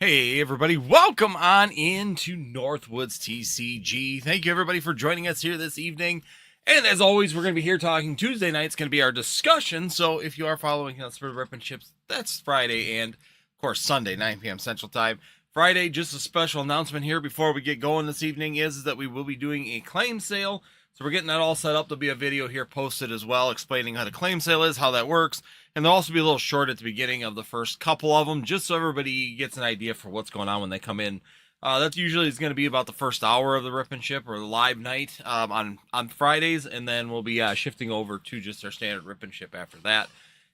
Hey everybody, welcome on into Northwoods TCG. Thank you everybody for joining us here this evening. And as always, we're going to be here talking Tuesday night. It's going to be our discussion. So if you are following us for Rip and Chips, that's Friday and of course Sunday, 9 p.m. Central Time. Friday, just a special announcement here before we get going this evening is that we will be doing a claim sale. So we're getting that all set up. There'll be a video here posted as well explaining how the claim sale is, how that works. And there'll also be a little short at the beginning of the first couple of them, just so everybody gets an idea for what's going on when they come in. That usually is going to be about the first hour of the Rip and Chip or the live night on Fridays, and then we'll be shifting over to just our standard Rip and Chip after that.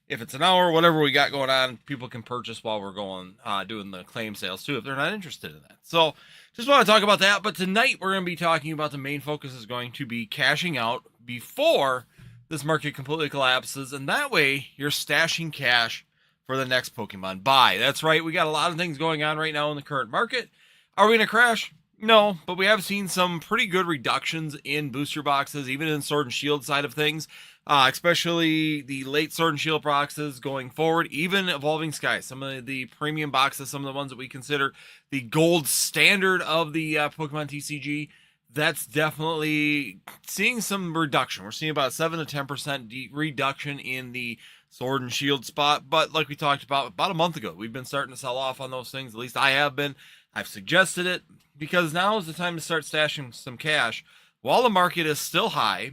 If it's an hour, whatever we got going on, people can purchase while we're going doing the claim sales too if they're not interested in that. So just want to talk about that. But tonight we're going to be talking about the main focus is going to be cashing out before this market completely collapses, and that way you're stashing cash for the next Pokemon buy. That's right, we got a lot of things going on right now in the current market. Are we going to crash? No, but we have seen some pretty good reductions in booster boxes, even in Sword and Shield side of things, especially the late Sword and Shield boxes going forward, even Evolving Skies, some of the premium boxes, some of the ones that we consider the gold standard of the Pokemon TCG. That's definitely seeing some reduction. We're seeing about 7 to 10% reduction in the Sword and Shield spot. But like we talked about a month ago, we've been starting to sell off on those things. At least I have been. I've suggested it because now is the time to start stashing some cash while the market is still high.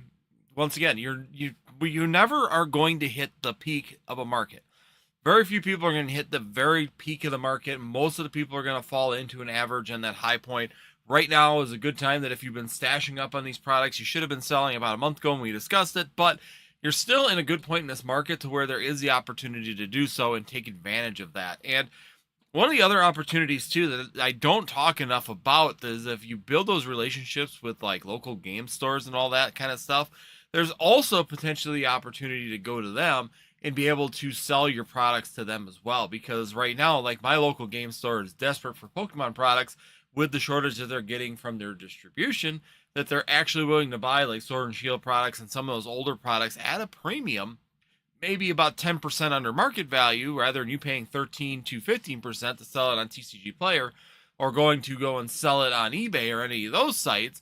Once again, you never are going to hit the peak of a market. Very few people are going to hit the very peak of the market. Most of the people are going to fall into an average and that high point. Right now is a good time that if you've been stashing up on these products, you should have been selling about a month ago when we discussed it, but you're still in a good point in this market to where there is the opportunity to do so and take advantage of that. And one of the other opportunities too that I don't talk enough about is if you build those relationships with like local game stores and all that kind of stuff, there's also potentially the opportunity to go to them and be able to sell your products to them as well. Because right now, like my local game store is desperate for Pokemon products, with the shortage that they're getting from their distribution, that they're actually willing to buy like Sword and Shield products and some of those older products at a premium, maybe about 10% under market value, rather than you paying 13 to 15% to sell it on TCG Player, or going to go and sell it on eBay or any of those sites,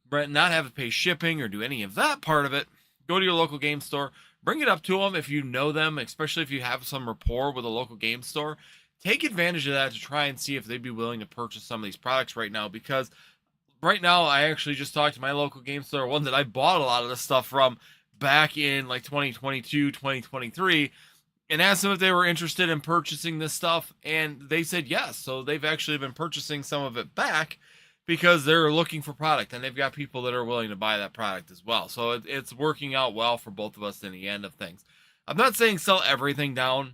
but not have to pay shipping or do any of that part of it. Go to your local game store, bring it up to them if you know them, especially if you have some rapport with a local game store. Take advantage of that to try and see if they'd be willing to purchase some of these products right now, because right now I actually just talked to my local game store, one that I bought a lot of this stuff from back in like 2022, 2023, and asked them if they were interested in purchasing this stuff, and they said yes. So they've actually been purchasing some of it back because they're looking for product, and they've got people that are willing to buy that product as well. So it's working out well for both of us in the end of things. I'm not saying sell everything down.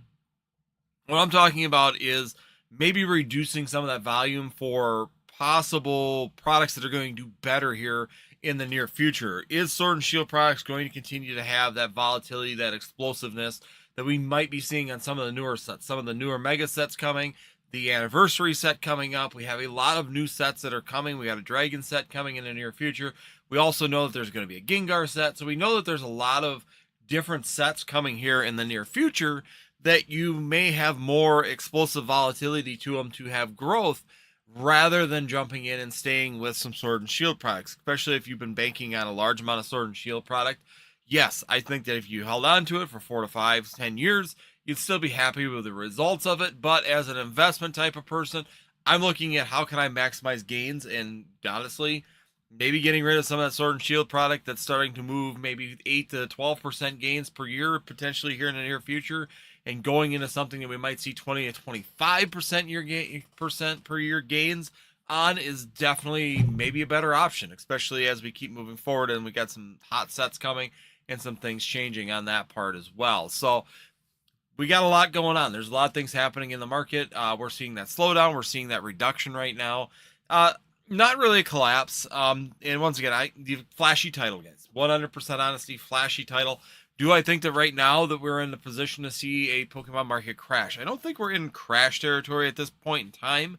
What I'm talking about is maybe reducing some of that volume for possible products that are going to do better here in the near future. Is Sword and Shield products going to continue to have that volatility, that explosiveness that we might be seeing on some of the newer sets, some of the newer mega sets coming, the anniversary set coming up? We have a lot of new sets that are coming. We got a dragon set coming in the near future. We also know that there's going to be a Gengar set. So we know that there's a lot of different sets coming here in the near future that you may have more explosive volatility to them to have growth, rather than jumping in and staying with some Sword and Shield products, especially if you've been banking on a large amount of Sword and Shield product. Yes, I think that if you held on to it for 4 to 5, 10 years, you'd still be happy with the results of it. But as an investment type of person, I'm looking at how can I maximize gains, and honestly, maybe getting rid of some of that Sword and Shield product that's starting to move maybe 8 to 12% gains per year, potentially here in the near future, and going into something that we might see 20 to 25% per year gains on is definitely maybe a better option, especially as we keep moving forward and we got some hot sets coming and some things changing on that part as well. So we got a lot going on. There's a lot of things happening in the market. We're seeing that slowdown. We're seeing that reduction right now. Not really a collapse. And once again, the flashy title, guys. 100% honesty, flashy title. Do I think that right now that we're in the position to see a Pokemon market crash? I don't think we're in crash territory at this point in time.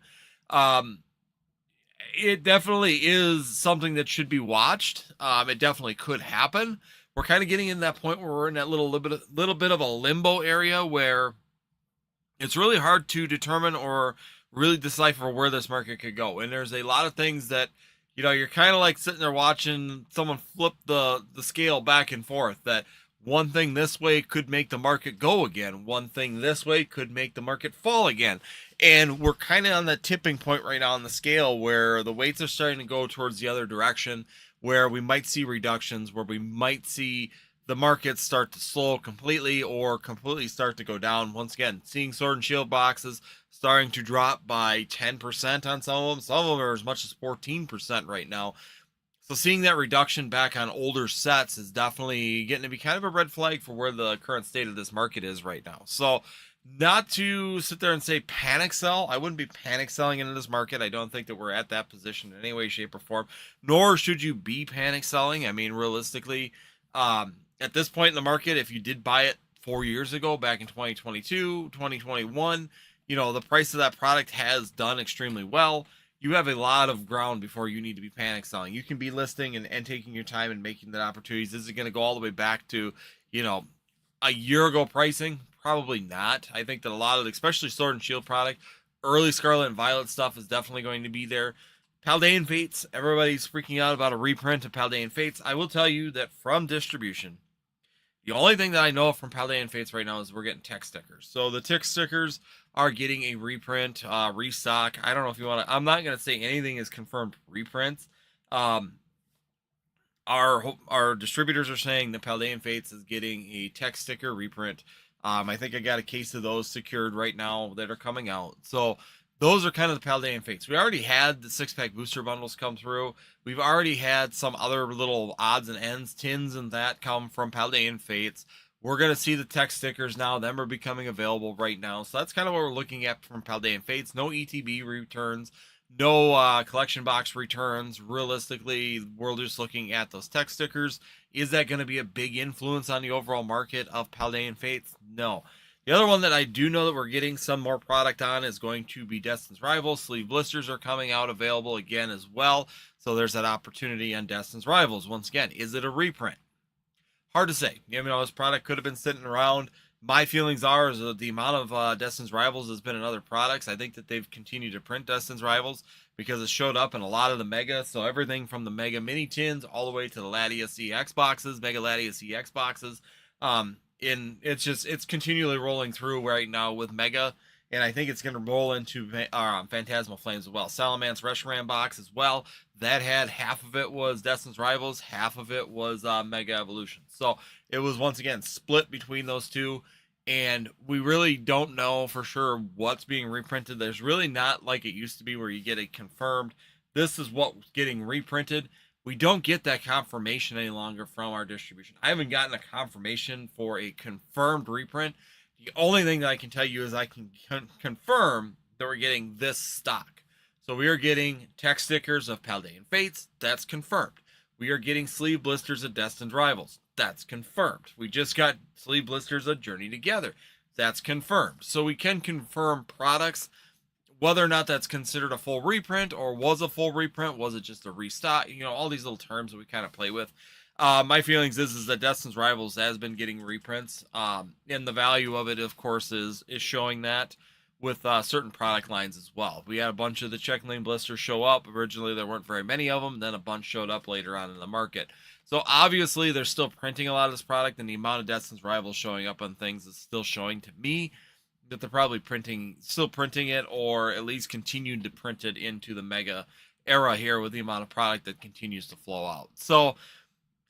It definitely is something that should be watched. It definitely could happen. We're kind of getting in that point where we're in that little bit of a limbo area where it's really hard to determine or really decipher where this market could go. And there's a lot of things that, you're kind of like sitting there watching someone flip the scale back and forth, that one thing this way could make the market go again. One thing this way could make the market fall again. And we're kind of on that tipping point right now on the scale where the weights are starting to go towards the other direction, where we might see reductions, where we might see the markets start to slow completely or completely start to go down. Once again, seeing Sword and Shield boxes starting to drop by 10% on some of them. Some of them are as much as 14% right now. So seeing that reduction back on older sets is definitely getting to be kind of a red flag for where the current state of this market is right now. So not to sit there and say panic sell. I wouldn't be panic selling into this market. I don't think that we're at that position in any way, shape, or form, nor should you be panic selling. I mean, realistically, at this point in the market, if you did buy it 4 years ago, back in 2022, 2021, the price of that product has done extremely well. You have a lot of ground before you need to be panic selling. You can be listing and taking your time and making that opportunities. Is it going to go all the way back to, a year ago pricing? Probably not. I think that a lot of, especially Sword and Shield product, early Scarlet and Violet stuff is definitely going to be there. Paldean Fates, everybody's freaking out about a reprint of Paldean Fates. I will tell you that from distribution, the only thing that I know from Paldean Fates right now is we're getting tech stickers. So the tech stickers are getting a reprint, restock. I don't know if you want to, I'm not going to say anything is confirmed reprints. Our distributors are saying that Paldean Fates is getting a tech sticker reprint. I think I got a case of those secured right now that are coming out. So those are kind of the Paldean Fates. We already had the 6-pack booster bundles come through. We've already had some other little odds and ends, tins and that come from Paldean Fates. We're going to see the tech stickers now. Them are becoming available right now. So that's kind of what we're looking at from Paldean Fates. No ETB returns. No collection box returns. Realistically, we're just looking at those tech stickers. Is that going to be a big influence on the overall market of Paldean Fates? No. The other one that I do know that we're getting some more product on is going to be Destin's Rivals. Sleeve blisters are coming out available again as well. So there's that opportunity on Destin's Rivals. Once again, is it a reprint? Hard to say. This product could have been sitting around. My feelings are is that the amount of Destin's Rivals has been in other products. I think that they've continued to print Destin's Rivals because it showed up in a lot of the Mega. So everything from the Mega Mini Tins all the way to the Latias EX boxes, Mega Latias EX boxes. It's continually rolling through right now with Mega, and I think it's going to roll into Phantasmal Flames as well. Salamence Reshiram box as well. That had half of it was Destin's Rivals, half of it was Mega Evolution. So it was once again split between those two, and we really don't know for sure what's being reprinted. There's really not like it used to be where you get it confirmed. This is what's getting reprinted. We don't get that confirmation any longer from our distribution. I haven't gotten a confirmation for a confirmed reprint. The only thing that I can tell you is I can confirm that we're getting this stock. So we are getting tech stickers of Paldean Fates. That's confirmed. We are getting sleeve blisters of Destined Rivals. That's confirmed. We just got sleeve blisters of Journey Together. That's confirmed. So we can confirm products. Whether or not that's considered a full reprint or was a full reprint, was it just a restock? All these little terms that we kind of play with. My feelings is that Destin's Rivals has been getting reprints, and the value of it, of course, is showing that with certain product lines as well. We had a bunch of the check lane blisters show up. Originally, there weren't very many of them. Then a bunch showed up later on in the market. So obviously, they're still printing a lot of this product, and the amount of Destin's Rivals showing up on things is still showing to me that they're probably still printing it, or at least continuing to print it into the Mega era here with the amount of product that continues to flow out. So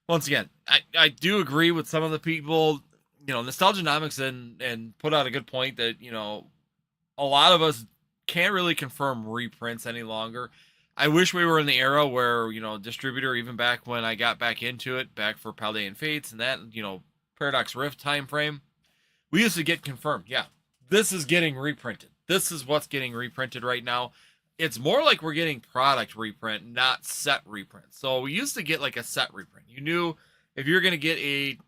once again, I do agree with some of the people, Nostalgianomics and put out a good point that, a lot of us can't really confirm reprints any longer. I wish we were in the era where, distributor, even back when I got back into it, back for Paldean Fates and that, Paradox Rift time frame, we used to get confirmed. Yeah, this is getting reprinted. This is what's getting reprinted right now. It's more like we're getting product reprint, not set reprint. So we used to get like a set reprint. You knew if you're going to get a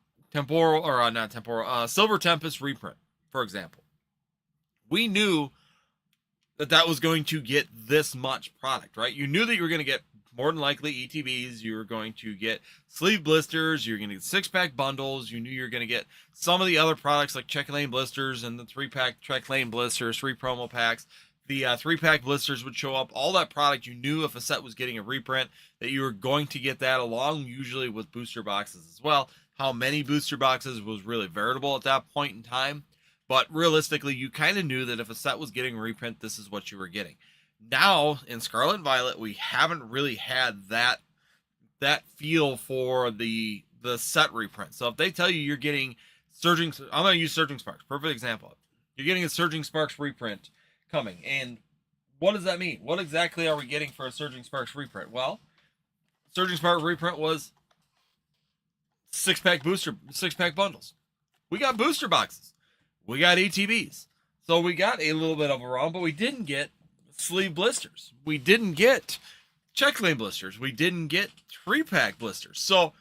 Silver Tempest reprint, for example, we knew that was going to get this much product, right? You knew that you were going to get more than likely ETBs. You were going to get sleeve blisters. You're going to get 6-pack bundles. You knew you were going to get some of the other products like check lane blisters and the 3-pack check lane blisters, 3 promo packs. The 3-pack blisters would show up. All that product, you knew if a set was getting a reprint that you were going to get that along, usually with booster boxes as well. How many booster boxes was really variable at that point in time. But realistically, you kind of knew that if a set was getting a reprint, this is what you were getting. Now, in Scarlet and Violet, we haven't really had that feel for the set reprint. So if they tell you you're getting Surging, I'm going to use Surging Sparks, perfect example. You're getting a Surging Sparks reprint coming, and what does that mean? What exactly are we getting for a Surging Sparks reprint? Well, Surging Sparks reprint was 6-pack bundles. We got booster boxes. We got ATBs. So we got a little bit of a ROM, but we didn't get sleeve blisters. We didn't get check lane blisters. We didn't get 3-pack blisters. So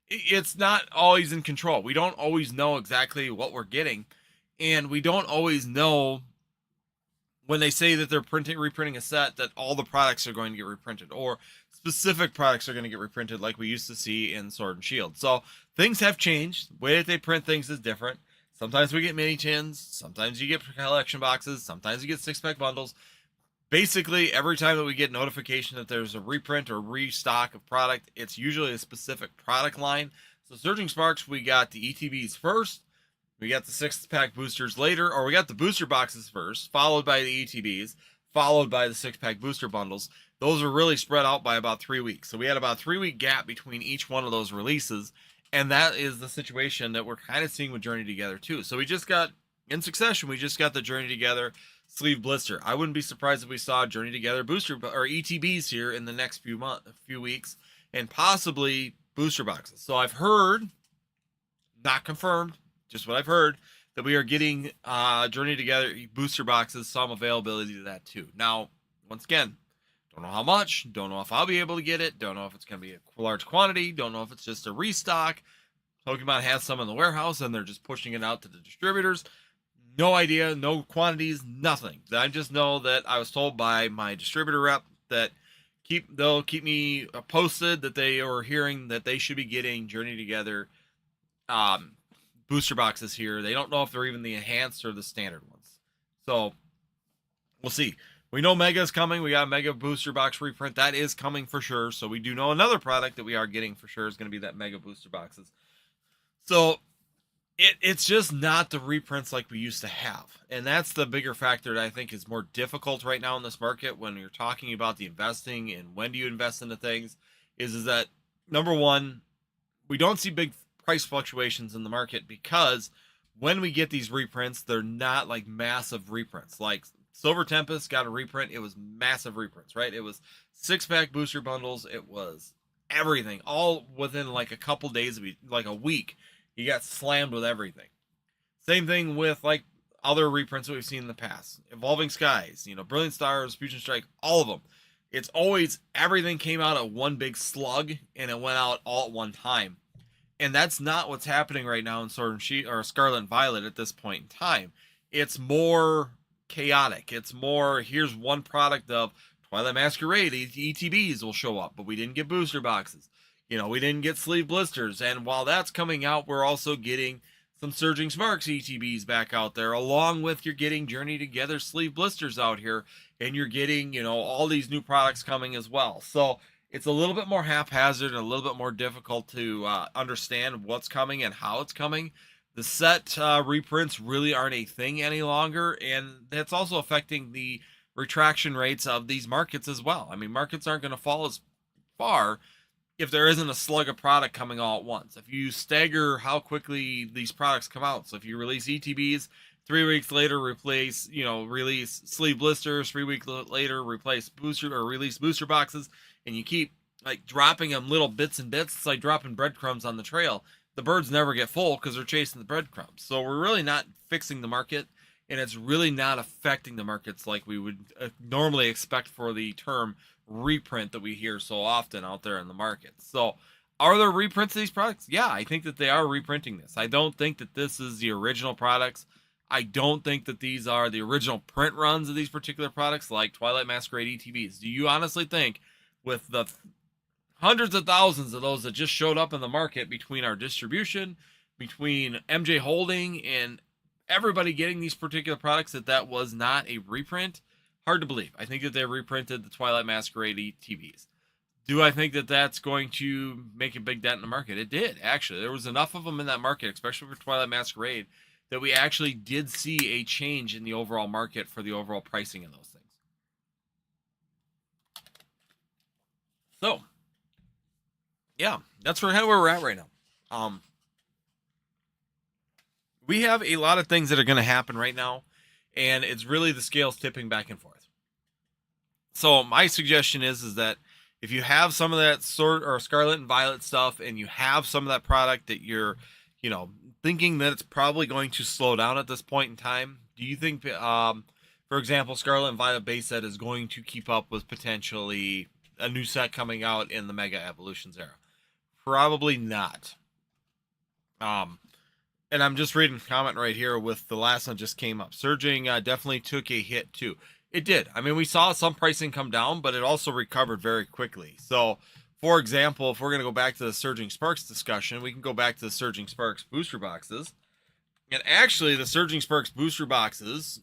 it's not always in control. We don't always know exactly what we're getting. And we don't always know when they say that they're reprinting a set that all the products are going to get reprinted, or specific products are going to get reprinted like we used to see in Sword and Shield. So things have changed. The way that they print things is different. Sometimes we get mini tins. Sometimes you get collection boxes. Sometimes you get 6-pack bundles. Basically, every time that we get notification that there's a reprint or restock of product, it's usually a specific product line. So Surging Sparks, we got the ETBs first. We got the 6-pack boosters later, or we got the booster boxes first, followed by the ETBs, followed by the 6-pack booster bundles. Those are really spread out by about 3 weeks. So we had about a 3-week gap between each one of those releases, and that is the situation that we're kind of seeing with Journey Together too. So we just got, in succession, we just got the Journey Together sleeve blister. I wouldn't be surprised if we saw Journey Together booster or ETBs here in the next few weeks, and possibly booster boxes. So I've heard, not confirmed, just what I've heard, that we are getting Journey Together booster boxes, some availability to that too. Now, once again, don't know how much, don't know if I'll be able to get it, don't know if it's going to be a large quantity, don't know if it's just a restock. Pokemon has some in the warehouse and they're just pushing it out to the distributors. No idea, no quantities, nothing. I just know that I was told by my distributor rep that they'll keep me posted, that they are hearing that they should be getting Journey Together booster boxes here. They don't know if they're even the enhanced or the standard ones. So we'll see. We know Mega is coming. We got Mega booster box reprint. That is coming for sure. So we do know another product that we are getting for sure is going to be that Mega booster boxes. So it's just not the reprints like we used to have. And that's the bigger factor that I think is more difficult right now in this market when you're talking about the investing and when do you invest into things, is that, number one, we don't see big price fluctuations in the market because when we get these reprints, they're not like massive reprints. Like Silver Tempest got a reprint. It was massive reprints, right? It was 6-pack booster bundles. It was everything, all within like a couple days, like a week. You got slammed with everything. Same thing with like other reprints that we've seen in the past. Evolving Skies, Brilliant Stars, Fusion Strike, all of them. It's always everything came out at one big slug and it went out all at one time. And that's not what's happening right now in Sword and Shield or Scarlet and Violet at this point in time. It's more chaotic. It's more, here's one product of Twilight Masquerade, ETBs will show up, but we didn't get booster boxes. We didn't get sleeve blisters. And while that's coming out, we're also getting some Surging Sparks ETBs back out there, along with you're getting Journey Together sleeve blisters out here, and you're getting, all these new products coming as well. So it's a little bit more haphazard and a little bit more difficult to understand what's coming and how it's coming. The set reprints really aren't a thing any longer, and that's also affecting the retraction rates of these markets as well. I mean, markets aren't going to fall as far if there isn't a slug of product coming all at once. If you stagger how quickly these products come out, so if you release ETBs, 3 weeks later release sleeve blisters, 3 weeks later release booster boxes, and you keep like dropping them little bits and bits, it's like dropping breadcrumbs on the trail. The birds never get full because they're chasing the breadcrumbs. So we're really not fixing the market, and it's really not affecting the markets like we would normally expect for the term reprint that we hear so often out there in the market. So are there reprints of these products? Yeah, I think that they are reprinting this. I don't think that this is the original products. I don't think that these are the original print runs of these particular products like Twilight Masquerade ETBs. Do you honestly think with the hundreds of thousands of those that just showed up in the market between our distribution, between MJ Holding and everybody getting these particular products that was not a reprint, hard to believe. I think that they reprinted the Twilight Masquerade ETBs. Do I think that that's going to make a big dent in the market? It did, actually. There was enough of them in that market, especially for Twilight Masquerade, that we actually did see a change in the overall market for the overall pricing of those things. So, yeah, that's kind of where we're at right now. We have a lot of things that are going to happen right now, and it's really the scales tipping back and forth. So my suggestion is that if you have some of that Scarlet and Violet stuff, and you have some of that product that you're, thinking that it's probably going to slow down at this point in time, do you think, for example, Scarlet and Violet base set is going to keep up with potentially a new set coming out in the Mega Evolutions era? Probably not. And I'm just reading a comment right here with the last one just came up. Surging definitely took a hit too. It did. I mean, we saw some pricing come down, but it also recovered very quickly. So, for example, if we're going to go back to the Surging Sparks discussion, we can go back to the Surging Sparks booster boxes. And actually, the Surging Sparks booster boxes,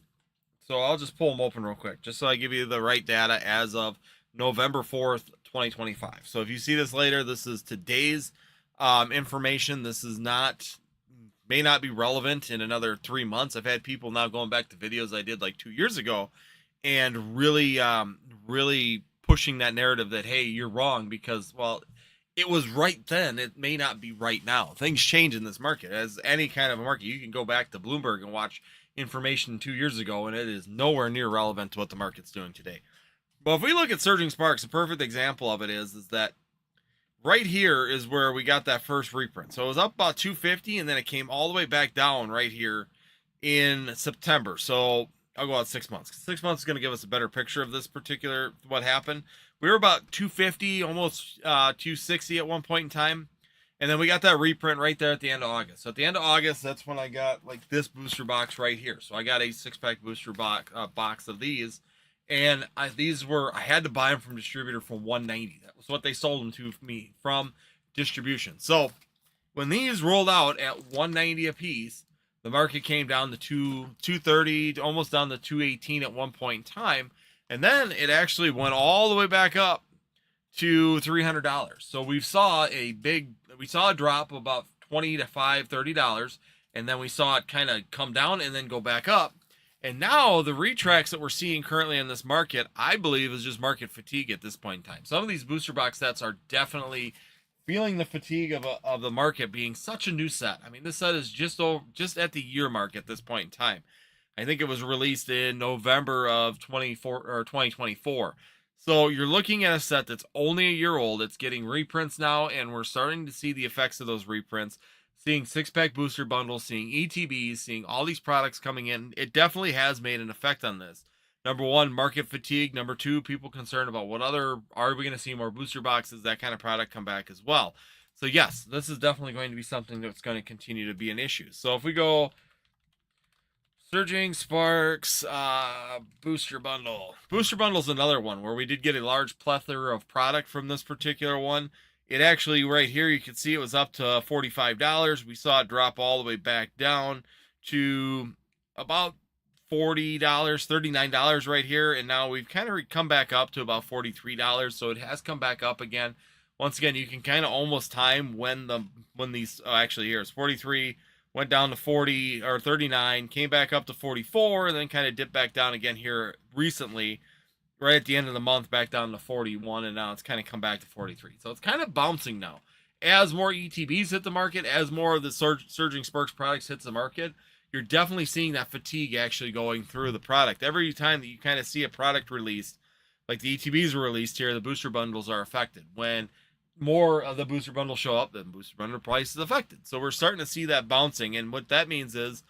so I'll just pull them open real quick, just so I give you the right data as of November 4th, 2025. So if you see this later, this is today's information. This is may not be relevant in another 3 months. I've had people now going back to videos I did like 2 years ago and really pushing that narrative that, hey, you're wrong because, well, it was right then. It may not be right now. Things change in this market. As any kind of a market, you can go back to Bloomberg and watch information 2 years ago, and it is nowhere near relevant to what the market's doing today. But if we look at Surging Sparks, a perfect example of it is that right here is where we got that first reprint. So it was up about 250, and then it came all the way back down right here in September. So I'll go out 6 months. 6 months is going to give us a better picture of this particular, what happened. We were about 250, almost 260 at one point in time. And then we got that reprint right there at the end of August. So at the end of August, that's when I got like this booster box right here. So I got a 6-pack booster box of these. And I had to buy them from distributor for $190. That was what they sold them to me from distribution. So when these rolled out at $190 a piece, the market came down to 230, almost down to 218 at one point in time. And then it actually went all the way back up to $300. So we saw a drop of about $20 to $30. And then we saw it kind of come down and then go back up. And now the retracts that we're seeing currently in this market, I believe, is just market fatigue at this point in time. Some of these booster box sets are definitely feeling the fatigue of the market being such a new set. I mean, this set is just at the year mark at this point in time. I think it was released in November of 2024. So you're looking at a set that's only a year old. It's getting reprints now, and we're starting to see the effects of those reprints. Seeing 6-pack booster bundles, seeing ETBs, seeing all these products coming in, it definitely has made an effect on this. Number one, market fatigue. Number two, people concerned about are we going to see more booster boxes, that kind of product come back as well. So yes, this is definitely going to be something that's going to continue to be an issue. So if we go Surging Sparks booster bundle. Booster bundle is another one where we did get a large plethora of product from this particular one. It actually, right here, you can see it was up to $45. We saw it drop all the way back down to about $40, $39 right here. And now we've kind of come back up to about $43. So it has come back up again. Once again, you can kind of almost time when these, actually here it's 43, went down to 40 or 39, came back up to 44, and then kind of dipped back down again here recently. Right at the end of the month, back down to 41, and now it's kind of come back to 43. So it's kind of bouncing now. As more ETBs hit the market, as more of the Surging Sparks products hits the market, you're definitely seeing that fatigue actually going through the product. Every time that you kind of see a product released, like the ETBs were released here, the booster bundles are affected. When more of the booster bundles show up, then booster bundle price is affected. So we're starting to see that bouncing, and what that means is,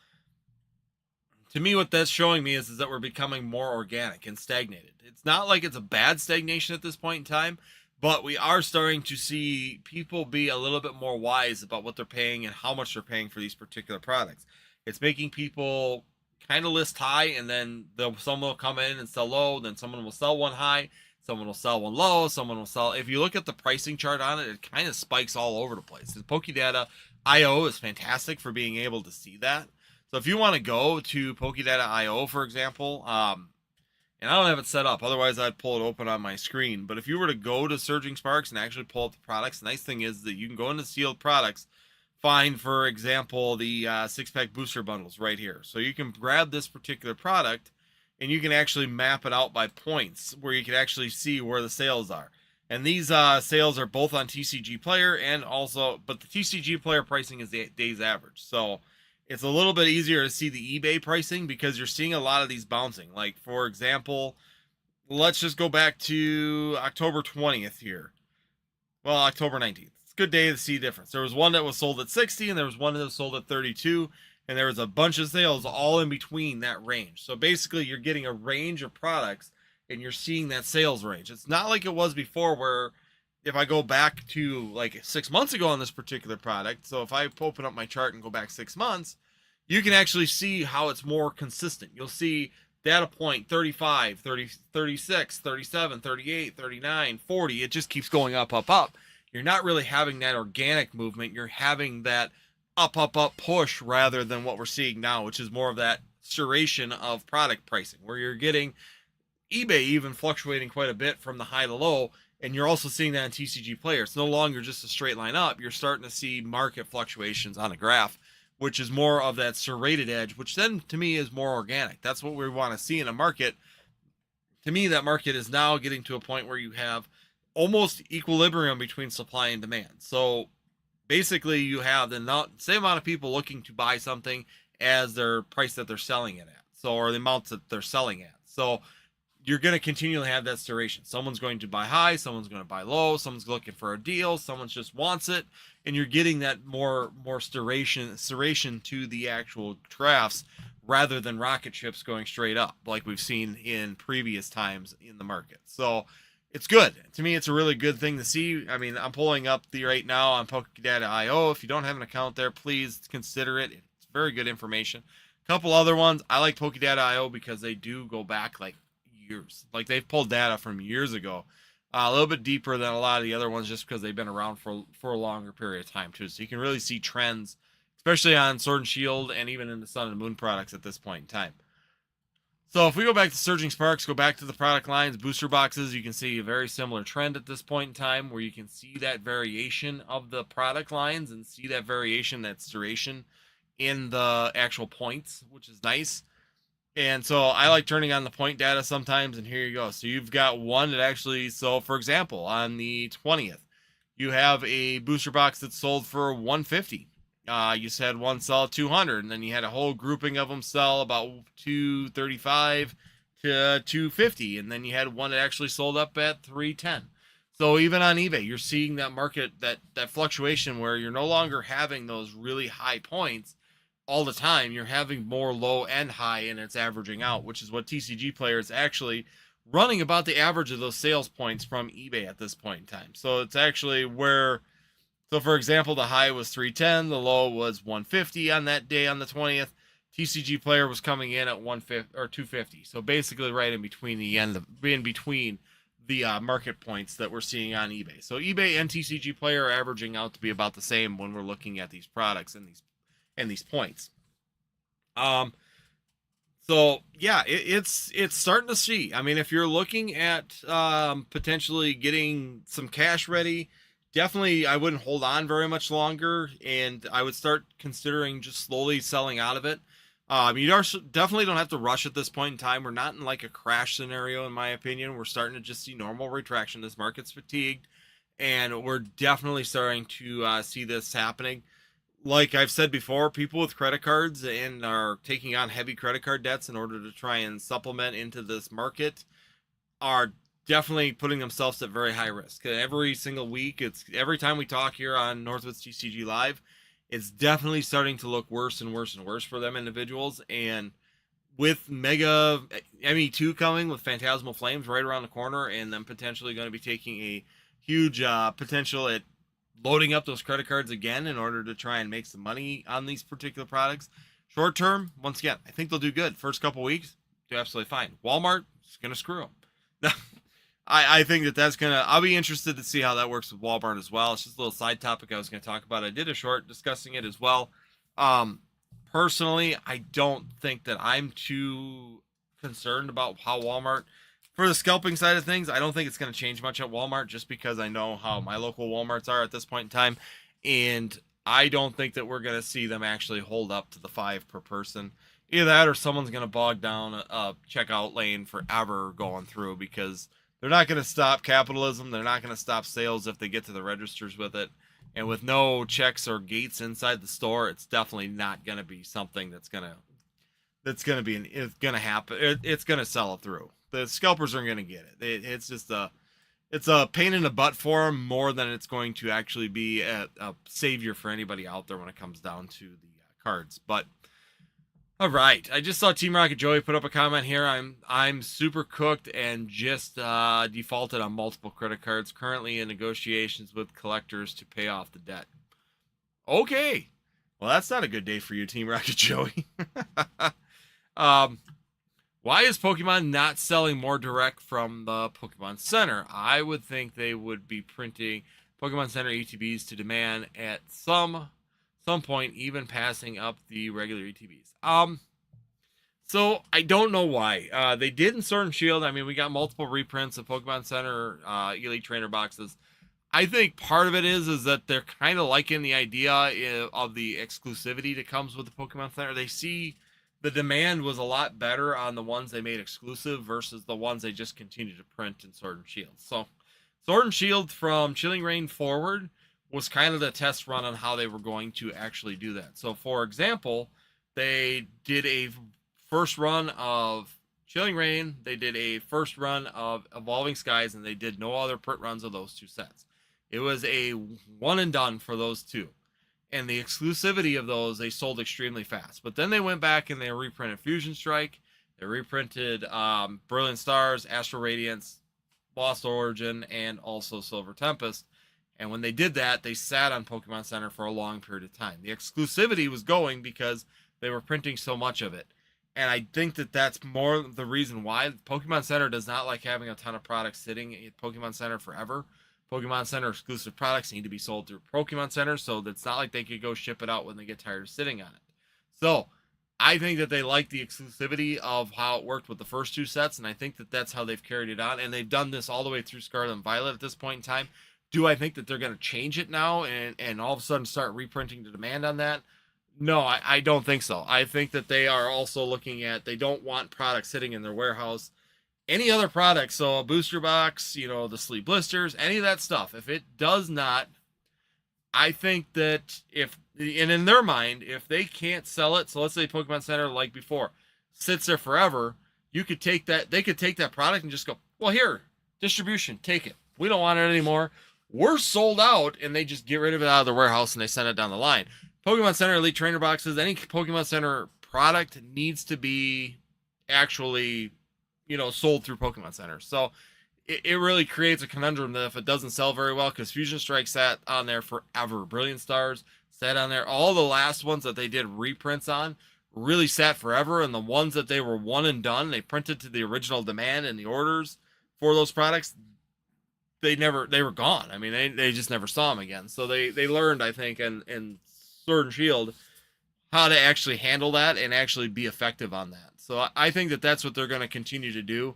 to me, what that's showing me is that we're becoming more organic and stagnated. It's not like it's a bad stagnation at this point in time, but we are starting to see people be a little bit more wise about what they're paying and how much they're paying for these particular products. It's making people kind of list high, and then someone will come in and sell low, then someone will sell one high, someone will sell one low, someone will sell. If you look at the pricing chart on it, it kind of spikes all over the place. The Pokédata IO is fantastic for being able to see that. So if you want to go to Pokedata.io, for example, and I don't have it set up, otherwise I'd pull it open on my screen. But if you were to go to Surging Sparks and actually pull up the products, the nice thing is that you can go into sealed products, find, for example, the 6-pack booster bundles right here. So you can grab this particular product and you can actually map it out by points where you can actually see where the sales are. And these sales are both on TCG Player and also, but the TCG Player pricing is the day's average. So it's a little bit easier to see the eBay pricing because you're seeing a lot of these bouncing. Like, for example, let's just go back to October 20th here. Well, October 19th. It's a good day to see the difference. There was one that was sold at 60 and there was one that was sold at 32. And there was a bunch of sales all in between that range. So basically, you're getting a range of products and you're seeing that sales range. It's not like it was before where if I go back to like 6 months ago on this particular product, so if I open up my chart and go back 6 months, you can actually see how it's more consistent. You'll see data point 35, 30, 36, 37, 38, 39, 40. It just keeps going up, up, up. You're not really having that organic movement. You're having that up, up, up push rather than what we're seeing now, which is more of that duration of product pricing, where you're getting eBay even fluctuating quite a bit from the high to low. And you're also seeing that in TCG Player. It's no longer just a straight line up. You're starting to see market fluctuations on a graph, which is more of that serrated edge, which then to me is more organic. That's what we want to see in a market. To me, that market is now getting to a point where you have almost equilibrium between supply and demand. So basically you have the same amount of people looking to buy something as their price that they're selling it at. So, or the amounts that they're selling at. So you're going to continually have that duration. Someone's going to buy high, someone's going to buy low, someone's looking for a deal, someone just wants it, and you're getting that more duration to the actual drafts rather than rocket ships going straight up like we've seen in previous times in the market. So it's good. To me, it's a really good thing to see. I mean, I'm pulling up the right now on Pokedata.io. If you don't have an account there, please consider it. It's very good information. A couple other ones. I like Pokedata.io because they do go back like years. Like they've pulled data from years ago, a little bit deeper than a lot of the other ones, just because they've been around for a longer period of time too. So you can really see trends, especially on Sword and Shield and even in the Sun and Moon products at this point in time. So if we go back to Surging Sparks, go back to the product lines, booster boxes, you can see a very similar trend at this point in time where you can see that variation of the product lines and see that variation, that duration in the actual points, which is nice. And so I like turning on the point data sometimes, and here you go. So you've got one that actually, so for example, on the 20th, you have a booster box that sold for 150. You just had one sell at 200, and then you had a whole grouping of them sell about 235 to 250, and then you had one that actually sold up at 310. So even on eBay, you're seeing that market, that fluctuation where you're no longer having those really high points all the time. You're having more low and high, and it's averaging out, which is what TCG Player is actually running about the average of those sales points from eBay at this point in time. So it's actually where, so for example, the high was 310, the low was 150 on that day on the 20th. TCG Player was coming in at 150 or 250. So basically right in between the market points that we're seeing on eBay. So eBay and TCG Player are averaging out to be about the same when we're looking at these products and these points. So yeah, it's starting to see. I mean, if you're looking at potentially getting some cash ready, definitely I wouldn't hold on very much longer, and I would start considering just slowly selling out of it. You definitely don't have to rush at this point in time. We're not in like a crash scenario, in my opinion. We're starting to just see normal retraction. This market's fatigued, and we're definitely starting to see this happening. Like I've said before, people with credit cards and are taking on heavy credit card debts in order to try and supplement into this market are definitely putting themselves at very high risk. Every single week, every time we talk here on Northwoods TCG Live, it's definitely starting to look worse and worse and worse for them individuals. And with Mega ME2 coming with Phantasmal Flames right around the corner, and them potentially going to be taking a huge potential at loading up those credit cards again in order to try and make some money on these particular products. Short term, once again, I think they'll do good. First couple weeks, do absolutely fine. Walmart is going to screw them. I think that's going to, I'll be interested to see how that works with Walmart as well. It's just a little side topic I was going to talk about. I did a short discussing it as well. personally, I don't think that I'm too concerned about how Walmart, for the scalping side of things, I don't think it's going to change much at Walmart just because I know how my local Walmarts are at this point in time. And I don't think that we're going to see them actually hold up to the 5 per person. Either that or someone's going to bog down a checkout lane forever going through, because they're not going to stop capitalism. They're not going to stop sales if they get to the registers with it. And with no checks or gates inside the store, it's definitely not going to be something it's going to happen. It's going to sell it through. The scalpers aren't going to get it. It's just it's a pain in the butt for them more than it's going to actually be a savior for anybody out there when it comes down to the cards. But all right, I just saw Team Rocket Joey put up a comment here. I'm super cooked and just defaulted on multiple credit cards. Currently in negotiations with collectors to pay off the debt. Okay, well that's not a good day for you, Team Rocket Joey. Why is Pokemon not selling more direct from the Pokemon Center? I would think they would be printing Pokemon Center ETBs to demand at some point, even passing up the regular ETBs. So I don't know why. They did in Sword and Shield. I mean, we got multiple reprints of Pokemon Center Elite Trainer boxes. I think part of it is that they're kind of liking the idea of the exclusivity that comes with the Pokemon Center. They see the demand was a lot better on the ones they made exclusive versus the ones they just continued to print in Sword and Shield. So Sword and Shield from Chilling Reign forward was kind of the test run on how they were going to actually do that. So for example, they did a first run of Chilling Reign, they did a first run of Evolving Skies, and they did no other print runs of those 2 sets. It was a one and done for those 2. And the exclusivity of those, they sold extremely fast. But then they went back and they reprinted Fusion Strike. They reprinted Brilliant Stars, Astral Radiance, Lost Origin, and also Silver Tempest. And when they did that, they sat on Pokemon Center for a long period of time. The exclusivity was going because they were printing so much of it. And I think that that's more the reason why. Pokemon Center does not like having a ton of products sitting at Pokemon Center forever. Pokemon Center exclusive products need to be sold through Pokemon Center, so it's not like they could go ship it out when they get tired of sitting on it. So I think that they like the exclusivity of how it worked with the first 2 sets, and I think that that's how they've carried it on, and they've done this all the way through Scarlet and Violet at this point in time. Do I think that they're going to change it now and all of a sudden start reprinting the demand on that? No, I don't think so. I think that they are also looking at, they don't want products sitting in their warehouse. Any other product, so a booster box, the sleep blisters, any of that stuff, if it does not, I think that and in their mind, if they can't sell it, so let's say Pokemon Center, like before, sits there forever, they could take that product and just go, well, here, distribution, take it. We don't want it anymore. We're sold out, and they just get rid of it out of the warehouse and they send it down the line. Pokemon Center Elite Trainer boxes, any Pokemon Center product needs to be actually sold through Pokemon Center. So it really creates a conundrum that if it doesn't sell very well, because Fusion Strike sat on there forever. Brilliant Stars sat on there. All the last ones that they did reprints on really sat forever. And the ones that they were one and done, they printed to the original demand and the orders for those products, they were gone. I mean, they just never saw them again. So they learned, I think, in Sword and Shield, how to actually handle that and actually be effective on that. So I think that that's what they're going to continue to do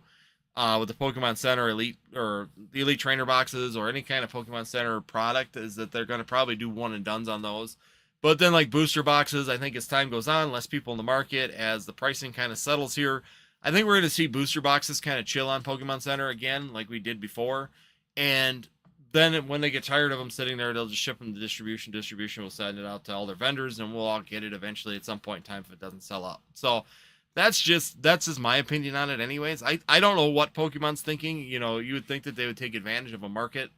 with the Pokemon Center Elite or the Elite Trainer boxes or any kind of Pokemon Center product, is that they're going to probably do one and dones on those. But then like booster boxes, I think as time goes on, less people in the market, as the pricing kind of settles here, I think we're going to see booster boxes kind of chill on Pokemon Center again like we did before. And then when they get tired of them sitting there, they'll just ship them to distribution. Distribution will send it out to all their vendors, and we'll all get it eventually at some point in time if it doesn't sell out. So that's just my opinion on it anyways. I don't know what Pokemon's thinking. You would think that they would take advantage of a market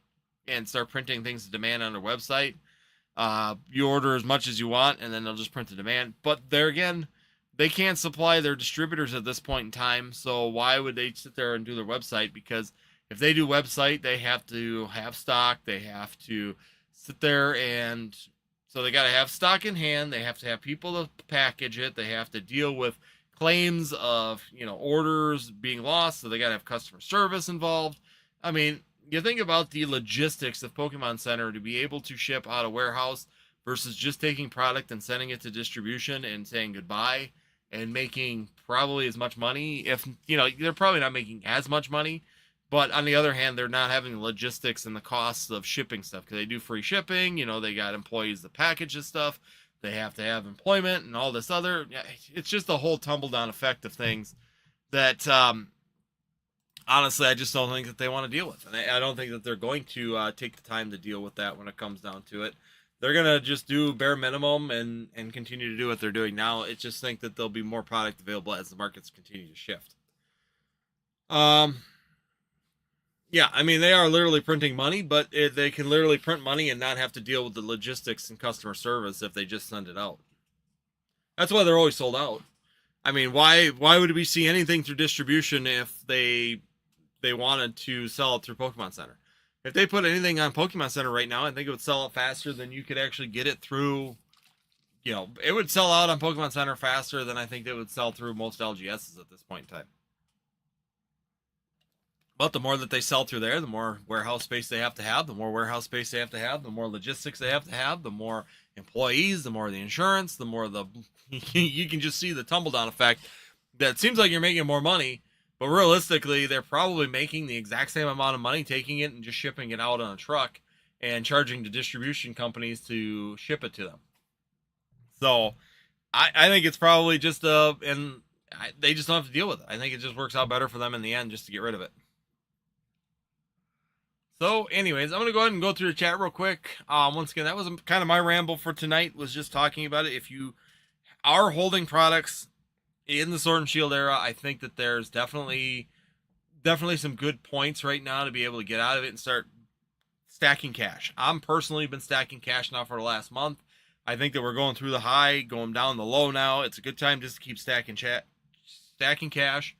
and start printing things to demand on their website. You order as much as you want, and then they'll just print the demand. But there again, they can't supply their distributors at this point in time, so why would they sit there and do their website? Because if they do website, they have to have stock. They have to sit there, and so they got to have stock in hand. They have to have people to package it. They have to deal with claims of, orders being lost. So they got to have customer service involved. I mean, you think about the logistics of Pokemon Center to be able to ship out a warehouse versus just taking product and sending it to distribution and saying goodbye and making probably as much money. If, they're probably not making as much money, but on the other hand, they're not having the logistics and the costs of shipping stuff because they do free shipping. They got employees that package this stuff. They have to have employment and all this other. It's just a whole tumble down effect of things that, honestly, I just don't think that they want to deal with. And I don't think that they're going to take the time to deal with that when it comes down to it. They're going to just do bare minimum and continue to do what they're doing now. It's just think that there'll be more product available as the markets continue to shift. Yeah, I mean, they are literally printing money, but they can literally print money and not have to deal with the logistics and customer service if they just send it out. That's why they're always sold out. I mean, why would we see anything through distribution if they wanted to sell it through Pokemon Center? If they put anything on Pokemon Center right now, I think it would sell out faster than you could actually get it through. It would sell out on Pokemon Center faster than I think it would sell through most LGSs at this point in time. But the more that they sell through there, the more warehouse space they have to have, the more warehouse space they have to have, the more logistics they have to have, the more employees, the more the insurance, the more you can just see the tumble down effect. That seems like you're making more money, but realistically, they're probably making the exact same amount of money taking it and just shipping it out on a truck and charging the distribution companies to ship it to them. So I think it's probably just they just don't have to deal with it. I think it just works out better for them in the end just to get rid of it. So anyways, I'm going to go ahead and go through the chat real quick. Once again, that was kind of my ramble for tonight, was just talking about it. If you are holding products in the Sword and Shield era, I think that there's definitely some good points right now to be able to get out of it and start stacking cash. I'm personally been stacking cash now for the last month. I think that we're going through the high, going down the low now. It's a good time just to keep stacking cash,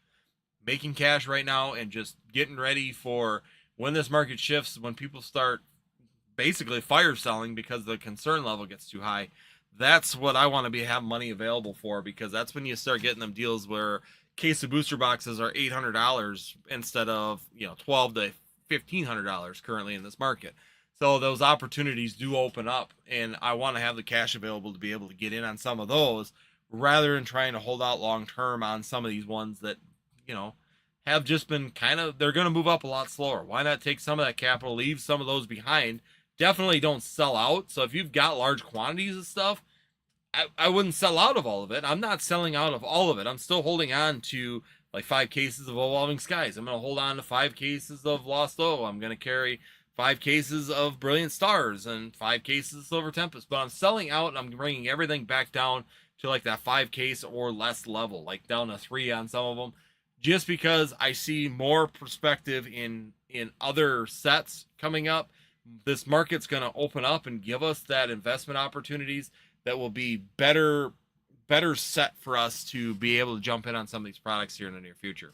making cash right now, and just getting ready for when this market shifts, when people start basically fire selling because the concern level gets too high. That's what I want to have money available for, because that's when you start getting them deals where case of booster boxes are $800 instead of $1,200 to $1,500 currently in this market. So those opportunities do open up, and I want to have the cash available to be able to get in on some of those rather than trying to hold out long term on some of these ones that have just been they're going to move up a lot slower. Why not take some of that capital, leave some of those behind? Definitely don't sell out. So if you've got large quantities of stuff, I wouldn't sell out of all of it. I'm not selling out of all of it. I'm still holding on to like 5 cases of Evolving Skies. I'm going to hold on to 5 cases of Lost O. I'm going to carry 5 cases of Brilliant Stars and 5 cases of Silver Tempest. But I'm selling out, and I'm bringing everything back down to like that 5 case or less level, like down to 3 on some of them. Just because I see more perspective in other sets coming up. This market's going to open up and give us that investment opportunities that will be better set for us to be able to jump in on some of these products here in the near future.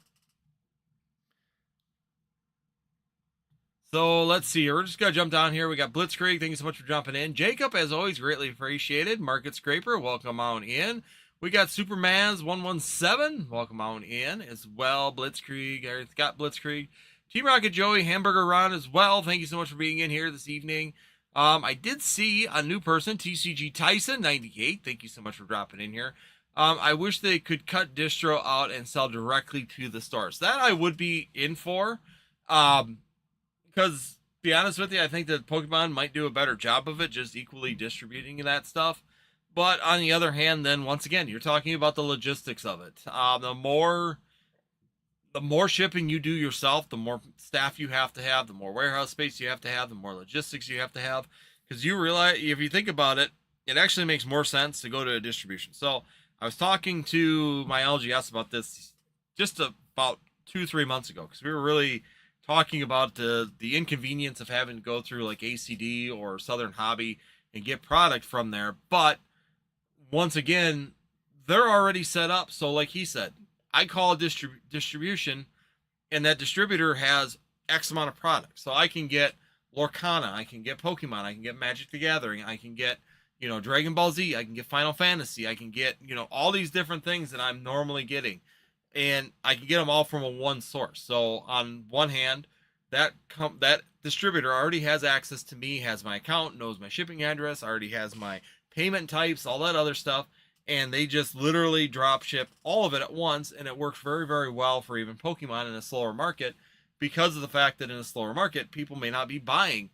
So let's see. We're just going to jump down here. We got Blitzkrieg. Thank you so much for jumping in. Jacob, as always, greatly appreciated. Market Scraper, welcome on in. We got Supermaz117. Welcome on in as well. Blitzkrieg. It's got Blitzkrieg. Team Rocket Joey, Hamburger Ron as well. Thank you so much for being in here this evening. I did see a new person, TCG Tyson 98. Thank you so much for dropping in here. I wish they could cut distro out and sell directly to the stores. That I would be in for. Because, to be honest with you, I think that Pokemon might do a better job of it, just equally distributing that stuff. But on the other hand, then once again, you're talking about the logistics of it. The more shipping you do yourself, the more staff you have to have, the more warehouse space you have to have, the more logistics you have to have. Because you realize, if you think about it, it actually makes more sense to go to a distribution. So I was talking to my LGS about this just about 2-3 months ago, because we were really talking about the inconvenience of having to go through like ACD or Southern Hobby and get product from there. But once again, they're already set up. So like he said, I call a distribution, and that distributor has X amount of products. So I can get Lorcana, I can get Pokemon, I can get Magic the Gathering, I can get, Dragon Ball Z, I can get Final Fantasy, I can get, all these different things that I'm normally getting. And I can get them all from one source. So on one hand, that distributor already has access to me, has my account, knows my shipping address, already has my payment types, all that other stuff, and they just literally drop ship all of it at once, and it works very, very well for even Pokemon in a slower market, because of the fact that in a slower market, people may not be buying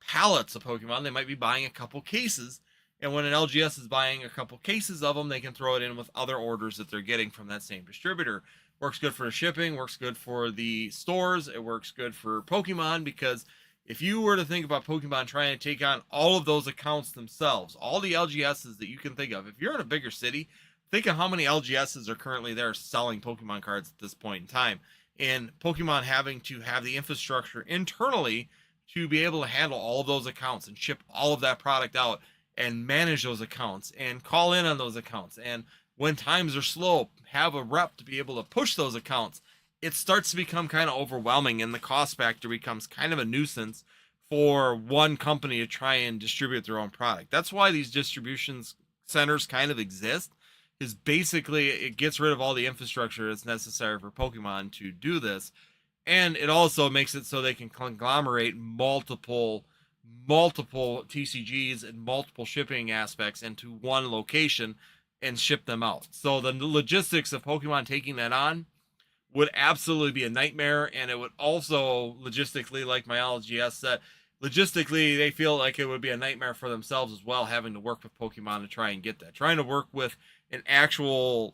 pallets of Pokemon, they might be buying a couple cases, and when an LGS is buying a couple cases of them, they can throw it in with other orders that they're getting from that same distributor. Works good for the shipping, works good for the stores, it works good for Pokemon, because if you were to think about Pokemon trying to take on all of those accounts themselves, all the LGSs that you can think of, if you're in a bigger city, think of how many LGSs are currently there selling Pokemon cards at this point in time. And Pokemon having to have the infrastructure internally to be able to handle all of those accounts and ship all of that product out and manage those accounts and call in on those accounts. And when times are slow, have a rep to be able to push those accounts. It starts to become kind of overwhelming, and the cost factor becomes kind of a nuisance for one company to try and distribute their own product. That's why these distribution centers kind of exist, is basically it gets rid of all the infrastructure that's necessary for Pokemon to do this. And it also makes it so they can conglomerate multiple TCGs and multiple shipping aspects into one location and ship them out. So the logistics of Pokemon taking that on would absolutely be a nightmare, and it would also logistically, like my LGS said, logistically they feel like it would be a nightmare for themselves as well, having to work with Pokemon to try and get that. Trying to work with an actual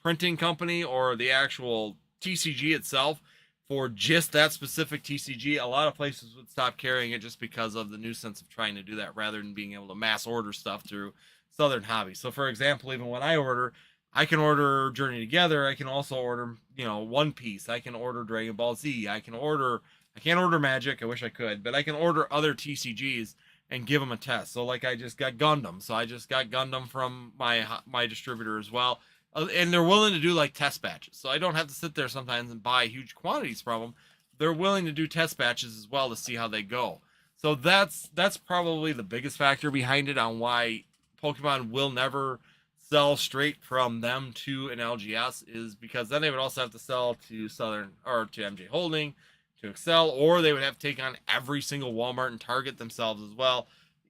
printing company or the actual TCG itself for just that specific TCG, a lot of places would stop carrying it just because of the nuisance of trying to do that rather than being able to mass order stuff through Southern Hobby. So for example, even when I order, I can order Journey Together. I can also order, One Piece. I can order Dragon Ball Z. I can't order Magic. I wish I could, but I can order other TCGs and give them a test. So like I just got Gundam. So I just got Gundam from my distributor as well. And they're willing to do like test batches. So I don't have to sit there sometimes and buy huge quantities from them. They're willing to do test batches as well to see how they go. So that's probably the biggest factor behind it on why Pokemon will never sell straight from them to an LGS, is because then they would also have to sell to Southern or to MJ Holding, to Excel, or they would have to take on every single Walmart and Target themselves as well.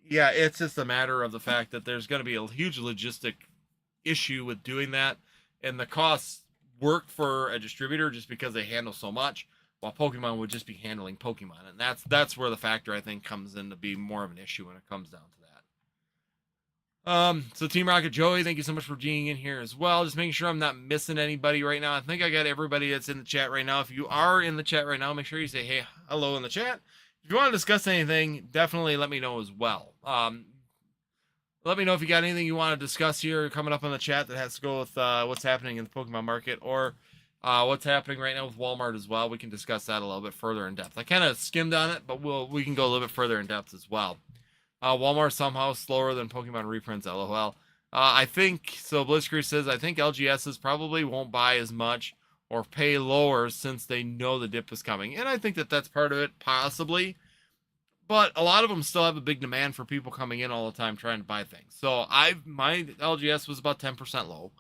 Yeah, it's just a matter of the fact that there's going to be a huge logistic issue with doing that, and the costs work for a distributor just because they handle so much, while Pokemon would just be handling Pokemon, and that's where the factor I think comes in to be more of an issue when it comes down to that. So Team Rocket Joey, thank you so much for being in here as well. Just making sure I'm not missing anybody right now. I think I got everybody that's in the chat right now. If you are in the chat right now, make sure you say hey, hello in the chat. If you want to discuss anything, definitely let me know as well. Let me know if you got anything you want to discuss here coming up on the chat that has to go with what's happening in the Pokemon market, or what's happening right now with Walmart as well. We can discuss that a little bit further in depth. I kind of skimmed on it, but we can go a little bit further in depth as well. Walmart somehow slower than Pokemon reprints, lol. I think, so Blitzkrieg says, I think LGSs probably won't buy as much or pay lower since they know the dip is coming. And I think that that's part of it, possibly. But a lot of them still have a big demand for people coming in all the time trying to buy things. So my LGS was about 10% low.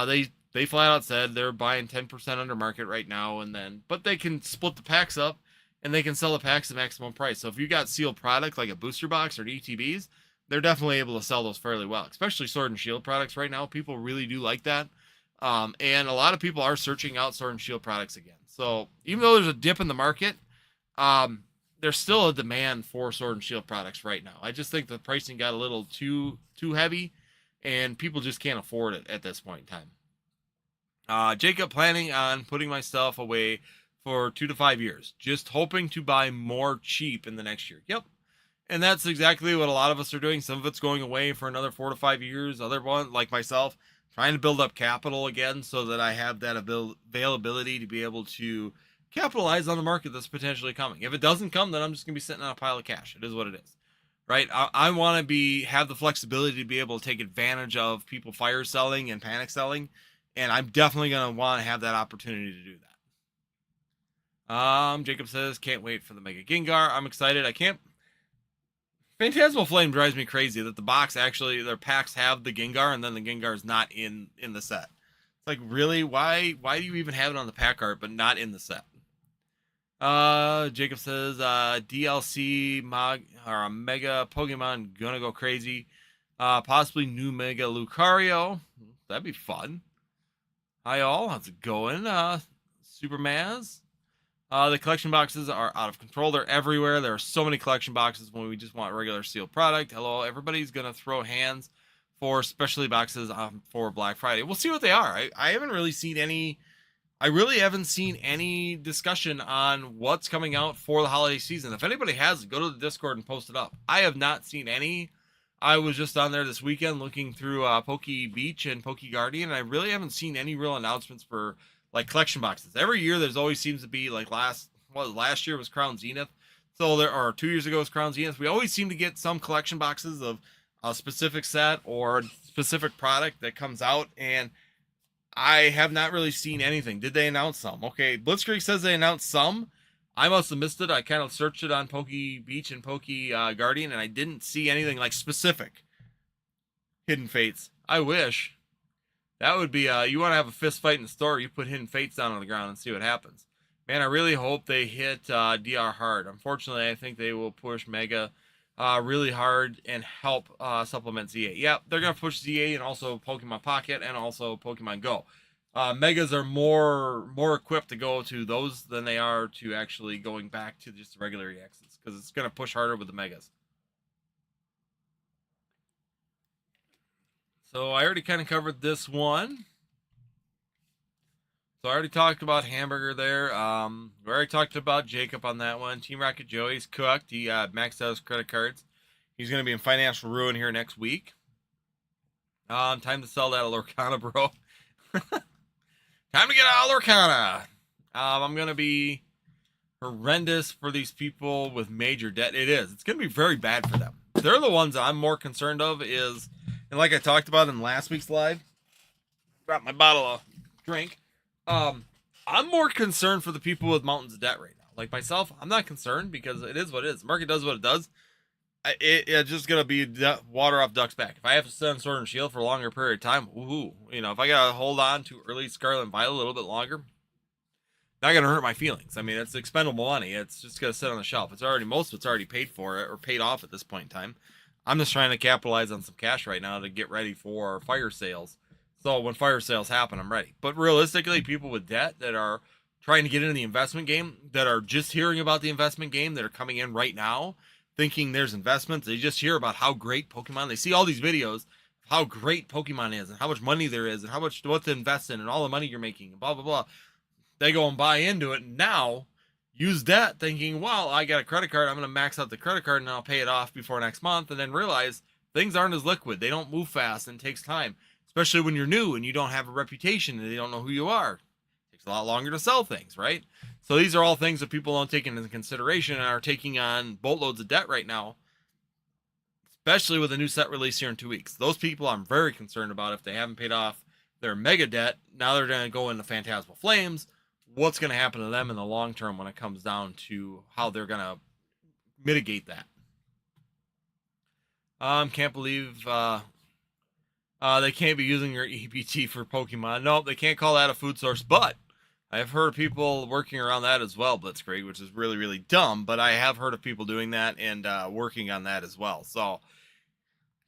They flat out said they're buying 10% under market right now, but they can split the packs up and they can sell the packs at maximum price. So if you got sealed product like a booster box or ETBs, they're definitely able to sell those fairly well, especially Sword and Shield products right now. People really do like that. And a lot of people are searching out Sword and Shield products again. So even though there's a dip in the market, there's still a demand for Sword and Shield products right now. I just think the pricing got a little too heavy, and people just can't afford it at this point in time. Jacob, planning on putting my stuff away for 2 to 5 years, just hoping to buy more cheap in the next year. Yep. And that's exactly what a lot of us are doing. Some of it's going away for another 4 to 5 years. Other one, like myself, trying to build up capital again so that I have that availability to be able to capitalize on the market that's potentially coming. If it doesn't come, then I'm just going to be sitting on a pile of cash. It is what it is, right? I want to have the flexibility to be able to take advantage of people fire selling and panic selling, and I'm definitely going to want to have that opportunity to do that. Jacob says, can't wait for the Mega Gengar. I'm excited. I can't. Phantasmal Flame drives me crazy that the box actually, their packs have the Gengar and then the Gengar is not in the set. It's like, really? Why do you even have it on the pack art but not in the set? Jacob says DLC or a Mega Pokemon gonna go crazy. Possibly new Mega Lucario. That'd be fun. Hi all, how's it going? Super Maz. The collection boxes are out of control. They're everywhere. There are so many collection boxes when we just want regular sealed product. Hello, everybody's gonna throw hands for specialty boxes for Black Friday. We'll see what they are. I haven't really seen any. I really haven't seen any discussion on what's coming out for the holiday season. If anybody has it, go to the Discord and post it up. I have not seen any. I was just on there this weekend looking through Poke Beach and Poke Guardian, and I really haven't seen any real announcements for like collection boxes. Every year, there's always seems to be like last year was Crown Zenith, so there or 2 years ago was Crown Zenith. We always seem to get some collection boxes of a specific set or a specific product that comes out, and I have not really seen anything. Did they announce some? Okay, Blitzkrieg says they announced some. I must have missed it. I kind of searched it on Poke Beach and Poke Guardian, and I didn't see anything like specific Hidden Fates. I wish. That would be, you want to have a fist fight in the store, you put Hidden Fates down on the ground and see what happens. Man, I really hope they hit DR hard. Unfortunately, I think they will push Mega really hard and help supplement ZA. Yep, they're going to push ZA and also Pokemon Pocket and also Pokemon Go. Megas are more equipped to go to those than they are to actually going back to just the regular EXs, because it's going to push harder with the Megas. So I already kind of covered this one. So I already talked about Hamburger there. We already talked about Jacob on that one. Team Rocket Joey's cooked. He maxed out his credit cards. He's going to be in financial ruin here next week. Time to sell that Lorcana, bro. Time to get out of Lorcana. I'm going to be horrendous for these people with major debt. It is. It's going to be very bad for them. They're the ones I'm more concerned of is, and like I talked about in last week's live, got my bottle of drink. I'm more concerned for the people with mountains of debt right now. Like myself, I'm not concerned because it is what it is. The market does what it does. It's just gonna be water off duck's back. If I have to sit on Sword and Shield for a longer period of time, woohoo! You know, if I gotta hold on to early Scarlet and Violet a little bit longer, not gonna hurt my feelings. I mean, it's expendable money. It's just gonna sit on the shelf. It's already most of it's already paid for or paid off at this point in time. I'm just trying to capitalize on some cash right now to get ready for fire sales. So when fire sales happen, I'm ready. But realistically, people with debt that are trying to get into the investment game, that are just hearing about the investment game, that are coming in right now thinking there's investments. They just hear about how great Pokemon. They see all these videos of how great Pokemon is and how much money there is and how much what to invest in and all the money you're making and blah blah blah. They go and buy into it and now use debt thinking, well, I got a credit card. I'm going to max out the credit card and I'll pay it off before next month, and then realize things aren't as liquid. They don't move fast and it takes time, especially when you're new and you don't have a reputation and they don't know who you are. It takes a lot longer to sell things, right? So these are all things that people don't take into consideration and are taking on boatloads of debt right now, especially with a new set release here in 2 weeks. Those people I'm very concerned about. If they haven't paid off their mega debt, now they're going to go into Phantasmal Flames. What's going to happen to them in the long term when it comes down to how they're going to mitigate that? Can't believe they can't be using your EBT for Pokemon. No, they can't call that a food source, but I've heard people working around that as well, Blitzkrieg, which is really, really dumb, but I have heard of people doing that and working on that as well. So,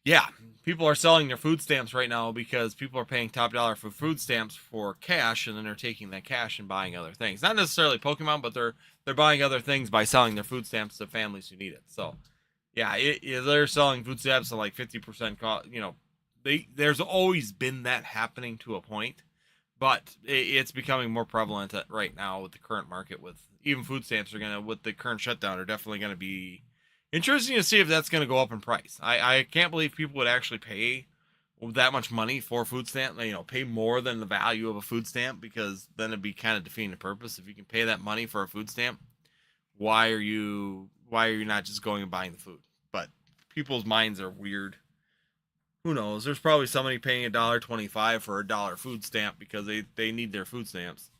yeah, people are selling their food stamps right now because people are paying top dollar for food stamps for cash, and then they're taking that cash and buying other things. Not necessarily Pokemon, but they're buying other things by selling their food stamps to families who need it. So, yeah, they're selling food stamps at like 50% cost. You know, there's always been that happening to a point. But it's becoming more prevalent right now with the current market. With even food stamps with the current shutdown, are definitely going to be interesting to see if that's going to go up in price. I can't believe people would actually pay that much money for a food stamp. You know, pay more than the value of a food stamp, because then it'd be kind of defeating the purpose. If you can pay that money for a food stamp, why are you not just going and buying the food? But people's minds are weird. Who knows? There's probably somebody paying $1.25 for $1 food stamp because they need their food stamps.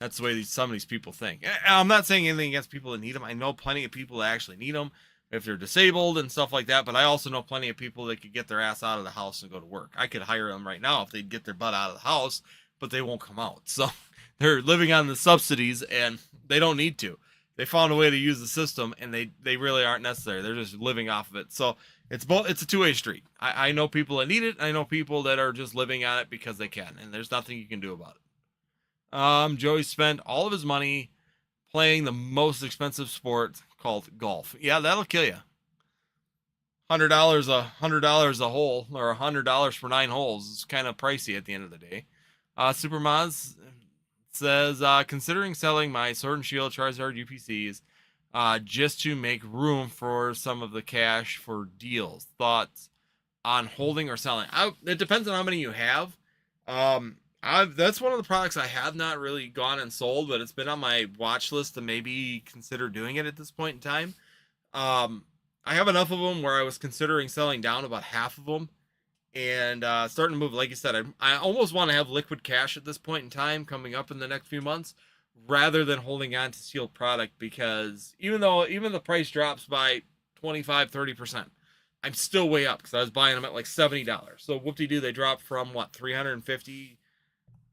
That's the way some of these people think. I'm not saying anything against people that need them. I know plenty of people that actually need them if they're disabled and stuff like that. But I also know plenty of people that could get their ass out of the house and go to work. I could hire them right now if they'd get their butt out of the house, but they won't come out. So they're living on the subsidies and they don't need to. they found a way to use the system, and they really aren't necessary. They're just living off of it. So it's a two-way street. I know people that need it. I know people that are just living on it because they can, and there's nothing you can do about it. Joey spent all of his money playing the most expensive sport called golf. Yeah, that'll kill you. $100 a hole, or $100 for 9 holes is kind of pricey at the end of the day. Super Maz says, considering selling my Sword and Shield Charizard UPCs just to make room for some of the cash for deals. Thoughts on holding or selling? It depends on how many you have. That's one of the products I have not really gone and sold, but it's been on my watch list to maybe consider doing it at this point in time. I have enough of them where I was considering selling down about half of them and starting to move. Like you said, I almost want to have liquid cash at this point in time coming up in the next few months rather than holding on to sealed product, because even the price drops by 25-30%, I'm still way up because I was buying them at like $70. So whoop-de-doo, they dropped from what, 350.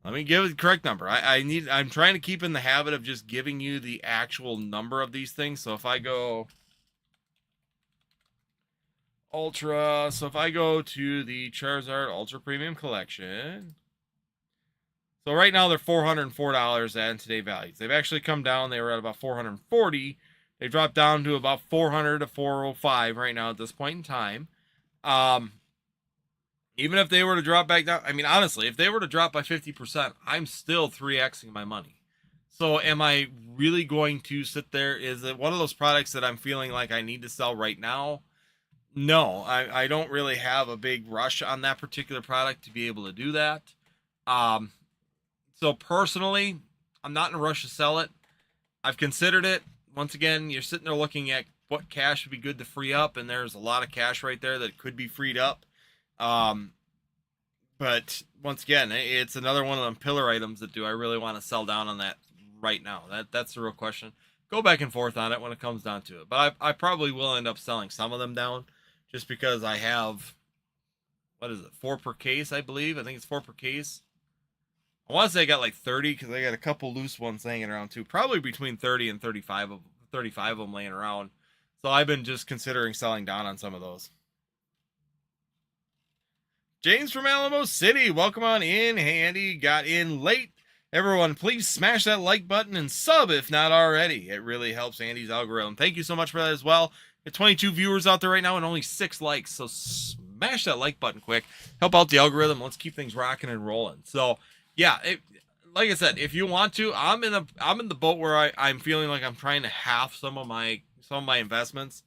Let me give it the correct number. I'm trying to keep in the habit of just giving you the actual number of these things. So if I go Ultra, so if I go to the Charizard Ultra Premium Collection, so right now they're $404 at today's values. They've actually come down. They were at about $440. They dropped down to about $400 to $405 right now at this point in time. Even if they were to drop back down, I mean, honestly, if they were to drop by 50%, I'm still 3xing my money. So am I really going to sit there? Is it one of those products that I'm feeling like I need to sell right now? No, I don't really have a big rush on that particular product to be able to do that. So personally, I'm not in a rush to sell it. I've considered it. Once again, you're sitting there looking at what cash would be good to free up, and there's a lot of cash right there that could be freed up. But once again, it's another one of them pillar items that do I really want to sell down on that right now? That's the real question. Go back and forth on it when it comes down to it. But I probably will end up selling some of them down just because I have, what is it, 4 per case, I believe. I think it's 4 per case. I want to say I got like 30 because I got a couple loose ones hanging around too. Probably between 30 and 35 of them laying around. So I've been just considering selling down on some of those. James from Alamo City, welcome on in. Handy got in late. Everyone, please smash that like button and sub if not already. It really helps Andy's algorithm. Thank you so much for that as well. Got 22 viewers out there right now and only 6 likes. So smash that like button quick. Help out the algorithm. Let's keep things rocking and rolling. So yeah, like I said, if you want to, I'm in the boat where I'm feeling like I'm trying to half some of my investments,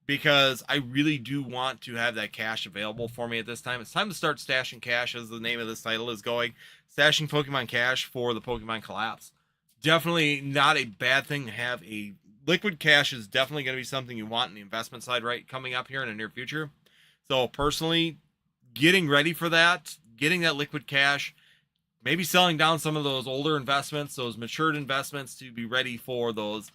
because I really do want to have that cash available for me at this time. It's time to start stashing cash, as the name of this title is going. Stashing Pokemon cash for the Pokemon collapse. Definitely not a bad thing to have. A liquid cash is definitely going to be something you want in the investment side right coming up here in the near future. So personally, getting ready for that, getting that liquid cash, maybe selling down some of those older investments, those matured investments, to be ready for those,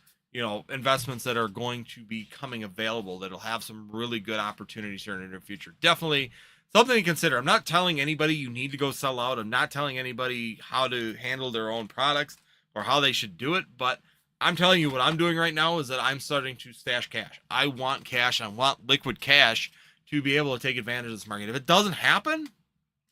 investments that are going to be coming available that'll have some really good opportunities here in the near future. Definitely something to consider. I'm not telling anybody you need to go sell out. I'm not telling anybody how to handle their own products or how they should do it, but I'm telling you what I'm doing right now is that I'm starting to stash cash. I want cash. I want liquid cash to be able to take advantage of this market. If it doesn't happen,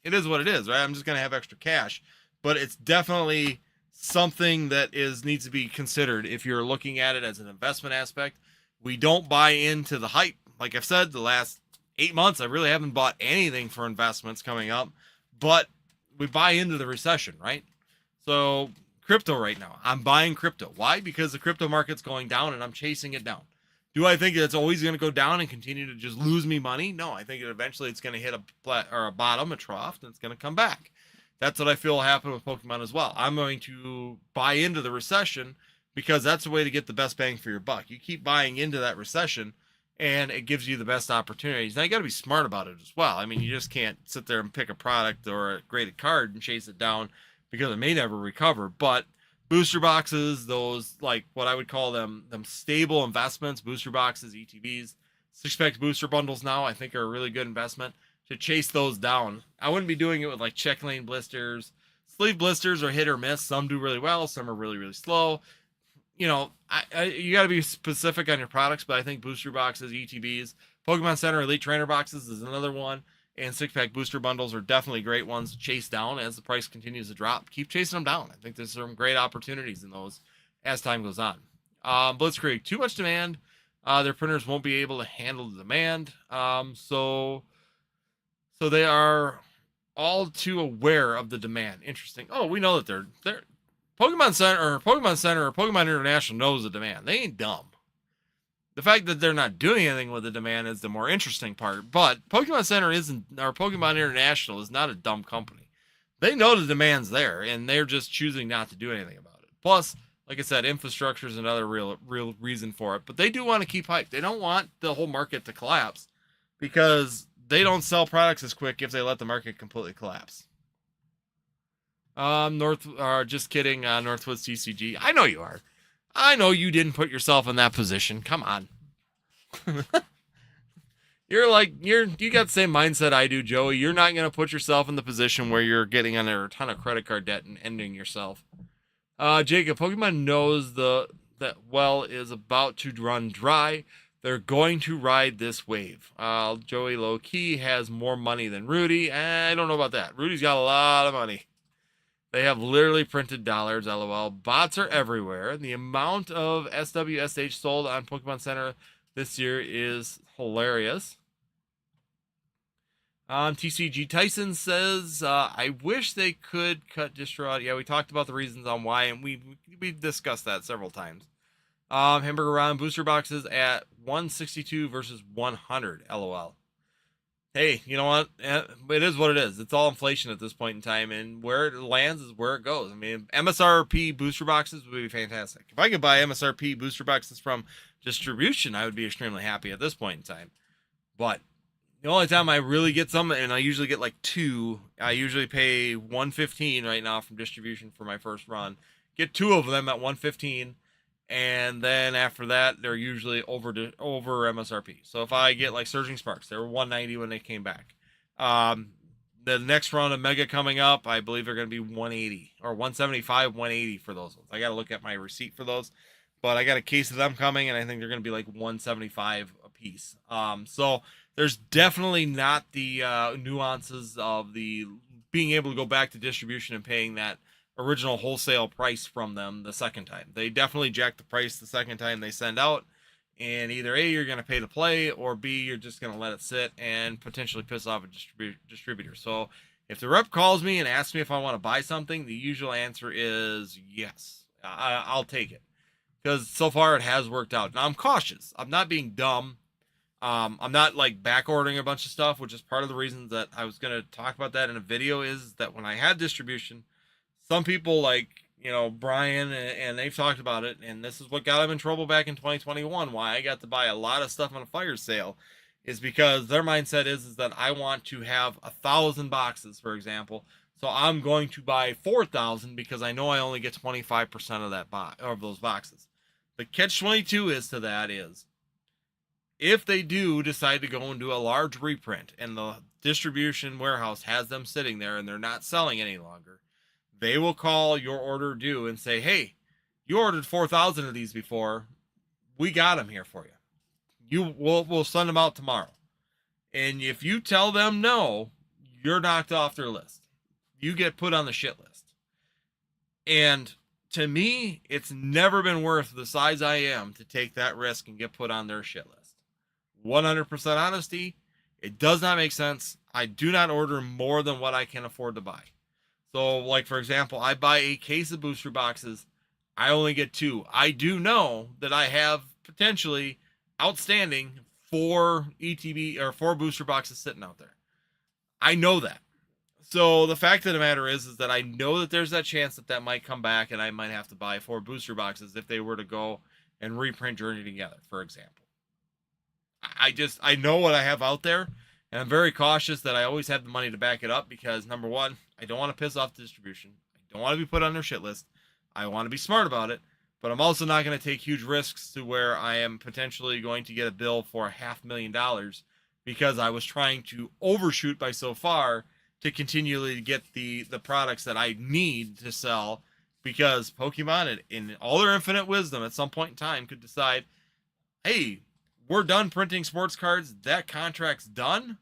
it is what it is, right? I'm just going to have extra cash, but it's definitely something that needs to be considered if you're looking at it as an investment aspect. We don't buy into the hype. Like I've said, the last 8 months, I really haven't bought anything for investments coming up, but we buy into the recession, right? So crypto right now, I'm buying crypto. Why? Because the crypto market's going down and I'm chasing it down. Do I think it's always going to go down and continue to just lose me money? No, I think eventually it's going to hit a bottom, a trough, and it's going to come back. That's what I feel will happen with Pokemon as well. I'm going to buy into the recession because that's the way to get the best bang for your buck. You keep buying into that recession and it gives you the best opportunities. Now you got to be smart about it as well. I mean, you just can't sit there and pick a product or a graded card and chase it down because it may never recover. But booster boxes, those, like what I would call them stable investments, booster boxes, ETBs, 6-pack booster bundles now, I think are a really good investment to chase those down. I wouldn't be doing it with like check lane blisters. Sleeve blisters are hit or miss. Some do really well. Some are really, really slow. You got to be specific on your products, but I think booster boxes, ETBs, Pokemon Center Elite Trainer boxes is another one, and 6-pack booster bundles are definitely great ones to chase down as the price continues to drop. Keep chasing them down. I think there's some great opportunities in those as time goes on. Blitzkrieg, too much demand. Their printers won't be able to handle the demand. So they are all too aware of the demand. Interesting. Oh, we know that they're Pokemon Center or Pokemon International knows the demand. They ain't dumb. The fact that they're not doing anything with the demand is the more interesting part. But Pokemon Center or Pokemon International is not a dumb company. They know the demand's there, and they're just choosing not to do anything about it. Plus, like I said, infrastructure is another real reason for it. But they do want to keep hype. They don't want the whole market to collapse because they don't sell products as quick if they let the market completely collapse. Just kidding. Northwoods TCG. I know you are. I know you didn't put yourself in that position. Come on. You got the same mindset I do, Joey. You're not going to put yourself in the position where you're getting under a ton of credit card debt and ending yourself. Jacob, Pokemon knows that well is about to run dry. They're going to ride this wave. Joey low-key has more money than Rudy. I don't know about that. Rudy's got a lot of money. They have literally printed dollars, LOL. Bots are everywhere. The amount of SWSH sold on Pokemon Center this year is hilarious. TCG Tyson says, I wish they could cut distro out. Yeah, we talked about the reasons on why, and we've discussed that several times. Hamburger Round booster boxes at 162 versus 100, LOL. Hey, you know what? It is what it is. It's all inflation at this point in time, and where it lands is where it goes. I mean, MSRP booster boxes would be fantastic. If I could buy MSRP booster boxes from distribution, I would be extremely happy at this point in time. But the only time I really get some, and I usually get like 2, I usually pay $115 right now from distribution for my first run. Get 2 of them at $115. And then after that, they're usually over MSRP. So if I get like Surging Sparks, they were $190 when they came back. The next round of Mega coming up, I believe they're going to be $180 or $175, $180 for those ones. I got to look at my receipt for those, but I got a case of them coming, and I think they're going to be like $175 a piece. So there's definitely not the nuances of the being able to go back to distribution and paying that original wholesale price from them the second time. They definitely jack the price the second time they send out, and either A, you're going to pay to play, or B, you're just going to let it sit and potentially piss off a distributor. So if the rep calls me and asks me if I want to buy something, the usual answer is yes. I'll take it, because so far it has worked out. Now I'm cautious. I'm not being dumb. I'm not like back ordering a bunch of stuff, which is part of the reasons that I was going to talk about that in a video, is that when I had distribution, some people like, Brian, and they've talked about it, and this is what got him in trouble back in 2021, why I got to buy a lot of stuff on a fire sale, is because their mindset is that I want to have 1,000 boxes, for example, so I'm going to buy 4,000 because I know I only get 25% of that of those boxes. The catch-22 is if they do decide to go and do a large reprint, and the distribution warehouse has them sitting there and they're not selling any longer, they will call your order due and say, hey, you ordered 4,000 of these before. We got them here for you. We'll send them out tomorrow. And if you tell them no, you're knocked off their list. You get put on the shit list. And to me, it's never been worth the size I am to take that risk and get put on their shit list. 100% honesty, it does not make sense. I do not order more than what I can afford to buy. So, like, for example, I buy a case of booster boxes. I only get 2. I do know that I have potentially outstanding 4 ETB or 4 booster boxes sitting out there. I know that. So the fact of the matter is that I know that there's that chance that might come back, and I might have to buy 4 booster boxes if they were to go and reprint Journey Together, for example. I know what I have out there, and I'm very cautious that I always have the money to back it up, because number one, I don't want to piss off the distribution. I don't want to be put on their shit list. I want to be smart about it, but I'm also not going to take huge risks to where I am potentially going to get a bill for $500,000 because I was trying to overshoot by so far to continually get the products that I need to sell because Pokemon, in all their infinite wisdom, at some point in time, could decide, hey, we're done printing sports cards. That contract's done.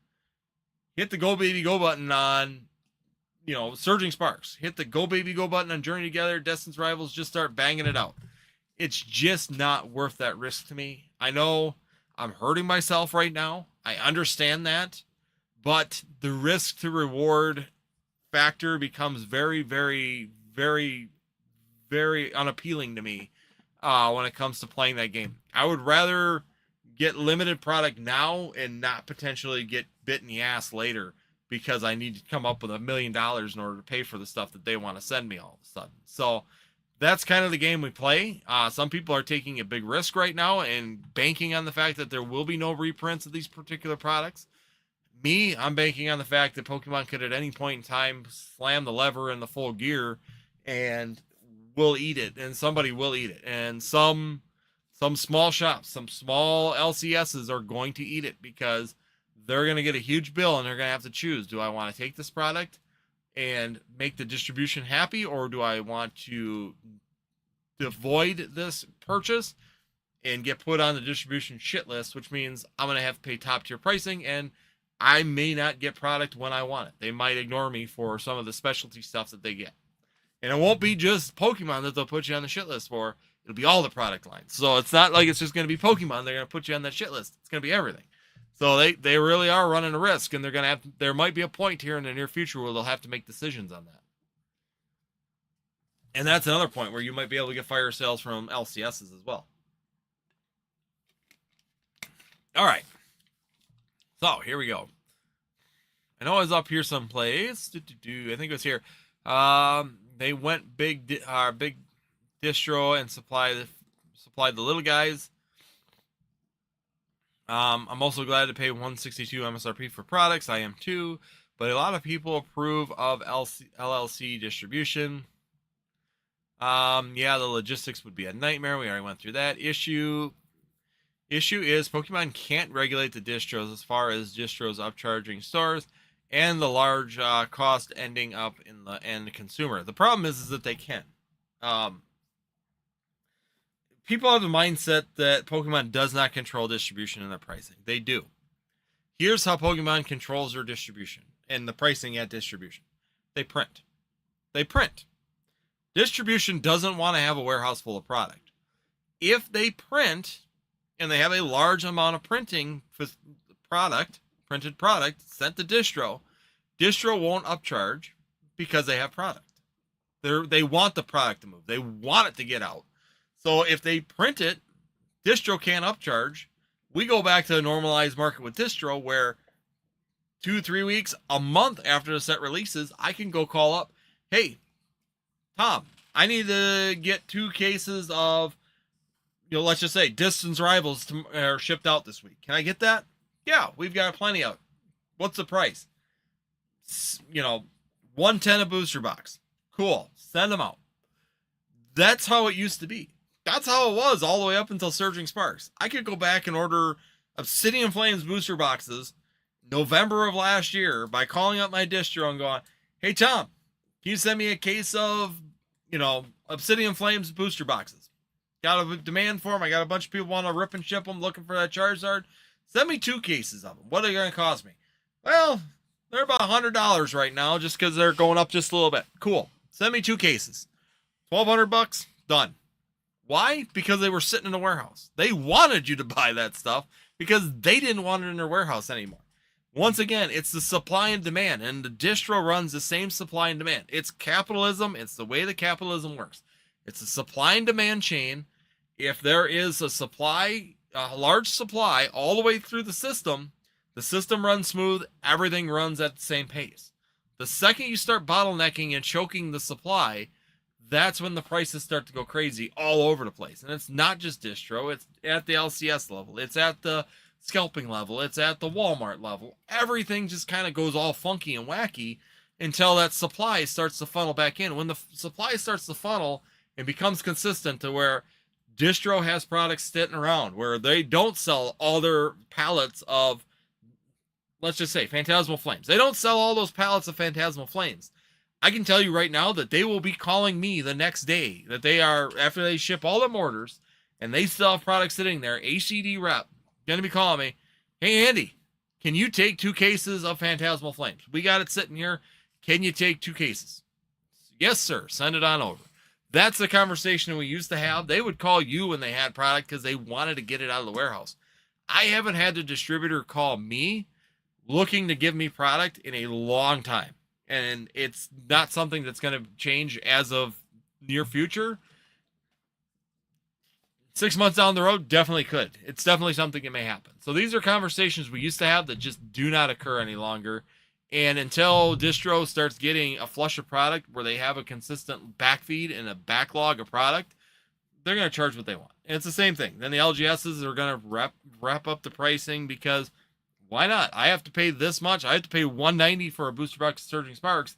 Hit the Go Baby Go button on, Surging Sparks. Hit the Go Baby Go button on Journey Together, Destin's Rivals. Just start banging it out. It's just not worth that risk to me. I know I'm hurting myself right now. I understand that. But the risk to reward factor becomes very, very, very, very unappealing to me when it comes to playing that game. I would rather get limited product now and not potentially get bit in the ass later because I need to come up with $1 million in order to pay for the stuff that they want to send me all of a sudden. So that's kind of the game we play. Some people are taking a big risk right now and banking on the fact that there will be no reprints of these particular products. Me, I'm banking on the fact that Pokemon could at any point in time slam the lever in the full gear and will eat it, and somebody will eat it. And some small shops, some small LCSs are going to eat it because they're going to get a huge bill and they're going to have to choose. Do I want to take this product and make the distribution happy, or do I want to avoid this purchase and get put on the distribution shit list, which means I'm going to have to pay top tier pricing and I may not get product when I want it. They might ignore me for some of the specialty stuff that they get. And it won't be just Pokemon that they'll put you on the shit list for. It'll be all the product lines. So it's not like it's just going to be Pokemon. They're going to put you on that shit list. It's going to be everything. So they really are running a risk, and there might be a point here in the near future where they'll have to make decisions on that. And that's another point where you might be able to get fire sales from LCSs as well. All right. So here we go. I know I was up here someplace. I think it was here. They went big distro and supplied the little guys. I'm also glad to pay $162 MSRP for products. I am too, but a lot of people approve of LLC distribution. Yeah, the logistics would be a nightmare. We already went through that issue. Issue is Pokemon can't regulate the distros as far as distros upcharging stores and the large cost ending up in the end consumer. The problem is that they can. People have the mindset that Pokemon does not control distribution and their pricing. They do. Here's how Pokemon controls their distribution and the pricing at distribution. They print. Distribution doesn't want to have a warehouse full of product. If they print and they have a large amount of printed product sent to distro won't upcharge because they have product. They want the product to move. They want it to get out. So if they print it, distro can't upcharge. We go back to a normalized market with distro where 2-3 weeks, a month after the set releases, I can go call up, hey, Tom, I need to get 2 cases of, let's just say Distance Rivals are shipped out this week. Can I get that? Yeah, we've got plenty of it. What's the price? $110 a booster box. Cool. Send them out. That's how it used to be. That's how it was all the way up until Surging Sparks. I could go back and order Obsidian Flames booster boxes November of last year by calling up my distro and going, hey, Tom, can you send me a case of, Obsidian Flames booster boxes? Got a demand for them. I got a bunch of people want to rip and ship them looking for that Charizard. Send me 2 cases of them. What are they going to cost me? Well, they're about $100 right now just because they're going up just a little bit. Cool. Send me 2 cases. $1,200. Done. Why? Because they were sitting in a warehouse. They wanted you to buy that stuff because they didn't want it in their warehouse anymore. Once again, it's the supply and demand, and the distro runs the same supply and demand. It's capitalism. It's the way that capitalism works. It's a supply and demand chain. If there is a large supply all the way through the system runs smooth. Everything runs at the same pace. The second you start bottlenecking and choking the supply, that's when the prices start to go crazy all over the place. And it's not just distro. It's at the LCS level. It's at the scalping level. It's at the Walmart level. Everything just kind of goes all funky and wacky until that supply starts to funnel back in. When the supply starts to funnel and becomes consistent to where distro has products sitting around, where they don't sell all their pallets of, let's just say, Phantasmal Flames. They don't sell all those pallets of Phantasmal Flames. I can tell you right now that they will be calling me the next day that they are, after they ship all them orders and they still have products sitting there, ACD rep, going to be calling me, hey, Andy, can you take 2 cases of Phantasmal Flames? We got it sitting here. Can you take 2 cases? Yes, sir. Send it on over. That's the conversation we used to have. They would call you when they had product because they wanted to get it out of the warehouse. I haven't had the distributor call me looking to give me product in a long time. And it's not something that's going to change as of near future. 6 months down the road, definitely could. It's definitely something that may happen. So these are conversations we used to have that just do not occur any longer. And until distro starts getting a flush of product where they have a consistent backfeed and a backlog of product, they're going to charge what they want. And it's the same thing. Then the LGSs are going to wrap up the pricing because why not? I have to pay this much. I have to pay $190 for a booster box of Surging Sparks.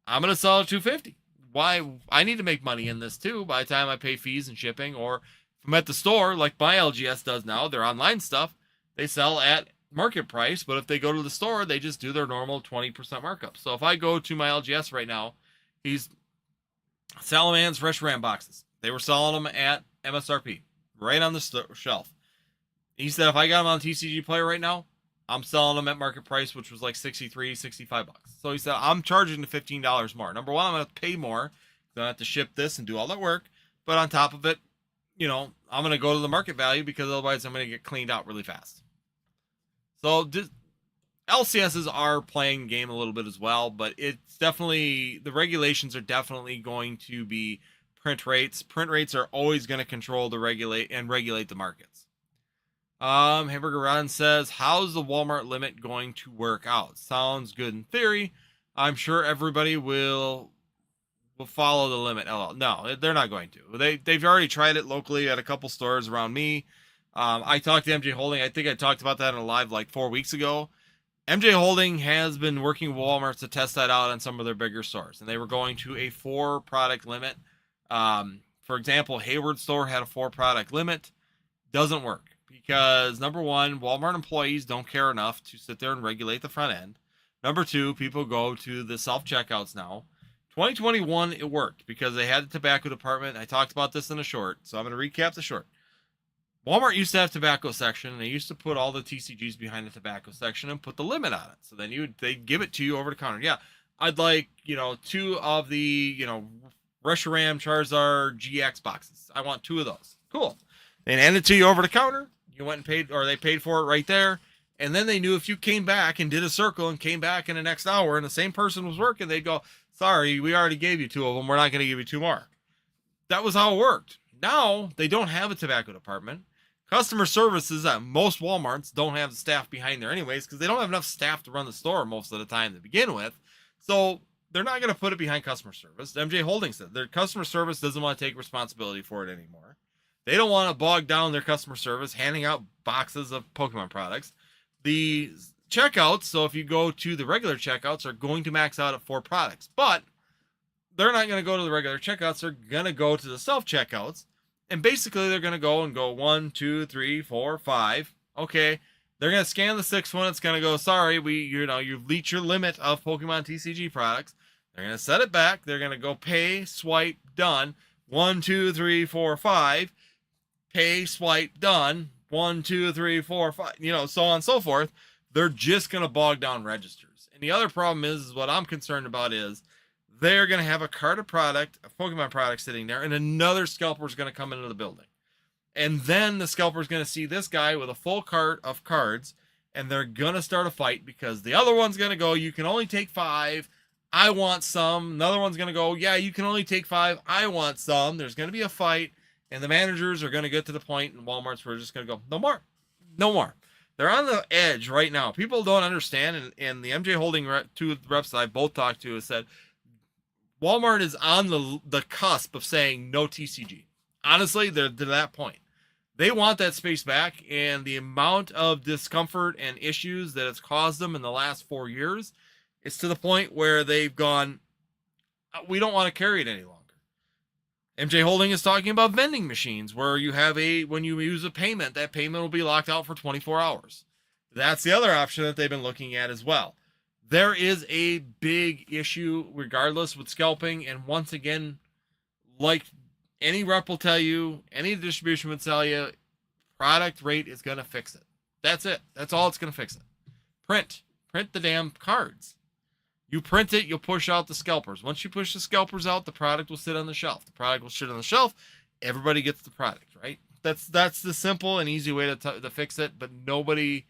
I'm going to sell it $250. Why? I need to make money in this too by the time I pay fees and shipping. Or if I'm at the store, like my LGS does now, their online stuff, they sell at market price. But if they go to the store, they just do their normal 20% markup. So if I go to my LGS right now, he's Salaman's Fresh Ram boxes. They were selling them at MSRP, right on the shelf. He said if I got them on TCG Player right now, I'm selling them at market price, which was like $63, $65. So he said, I'm charging the $15 more. Number one, I'm going to pay more. So I have to ship this and do all that work. But on top of it, you know, I'm going to go to the market value because otherwise I'm going to get cleaned out really fast. So LCSs are playing the game a little bit as well, but it's definitely, the regulations are definitely going to be print rates. Print rates are always going to control the regulate the markets. Hamburger Ron says, how's the Walmart limit going to work out? Sounds good in theory. I'm sure everybody will follow the limit. No, they're not going to. They've already tried it locally at a couple stores around me. I talked to MJ Holding. I think I talked about that in a live like 4 weeks ago. MJ Holding has been working with Walmart to test that out on some of their bigger stores, and they were going to a 4 product limit. For example, Hayward store had a 4 product limit. Doesn't work. Because, number one, Walmart employees don't care enough to sit there and regulate the front end. Number two, people go to the self-checkouts now. 2021, it worked because they had the tobacco department. I talked about this in a short, so I'm going to recap the short. Walmart used to have tobacco section, and they used to put all the TCGs behind the tobacco section and put the limit on it. So then they'd give it to you over the counter. Yeah, I'd like, 2 of the, Reshiram Charizard GX boxes. I want 2 of those. Cool. They'd hand it to you over the counter. You went and paid, or they paid for it right there. And then they knew if you came back and did a circle and came back in the next hour and the same person was working, they'd go, sorry, we already gave you 2 of them. We're not going to give you 2 more. That was how it worked. Now they don't have a tobacco department. Customer services at most Walmarts don't have the staff behind there anyways because they don't have enough staff to run the store most of the time to begin with. So they're not going to put it behind customer service. MJ Holding said their customer service doesn't want to take responsibility for it anymore. They don't want to bog down their customer service handing out boxes of Pokemon products. The checkouts, so if you go to the regular checkouts, are going to max out at 4 products. But they're not going to go to the regular checkouts. They're going to go to the self-checkouts. And basically, they're going to go 1, 2, 3, 4, 5. Okay. They're going to scan the 6th one. It's going to go, sorry, you've reached your limit of Pokemon TCG products. They're going to set it back. They're going to go pay, swipe, done. 1, 2, 3, 4, 5. Pay, swipe, done. 1, 2, 3, 4, 5. So on and so forth. They're just going to bog down registers. And the other problem is what I'm concerned about is they're going to have a cart of Pokemon product sitting there, and another scalper is going to come into the building. And then the scalper is going to see this guy with a full cart of cards, and they're going to start a fight because the other one's going to go, you can only take 5. I want some. Another one's going to go, yeah, you can only take 5. I want some. There's going to be a fight. And the managers are going to get to the point in Walmart's where they're just going to go, no more. No more. They're on the edge right now. People don't understand. And the MJ Holding 2 reps that I both talked to have said, Walmart is on the cusp of saying no TCG. Honestly, they're to that point. They want that space back. And the amount of discomfort and issues that it's caused them in the last 4 years, it's to the point where they've gone, we don't want to carry it any longer. MJ Holding is talking about vending machines where you have when you use a payment, that payment will be locked out for 24 hours. That's the other option that they've been looking at as well. There is a big issue regardless with scalping, and once again, like any rep will tell you, any distribution would tell you, product rate is going to fix it. That's it. That's all it's going to fix it. Print the damn cards. You print it, you'll push out the scalpers. Once you push the scalpers out, the product will sit on the shelf. The product will sit on the shelf. Everybody gets the product, right? That's the simple and easy way to fix it, but nobody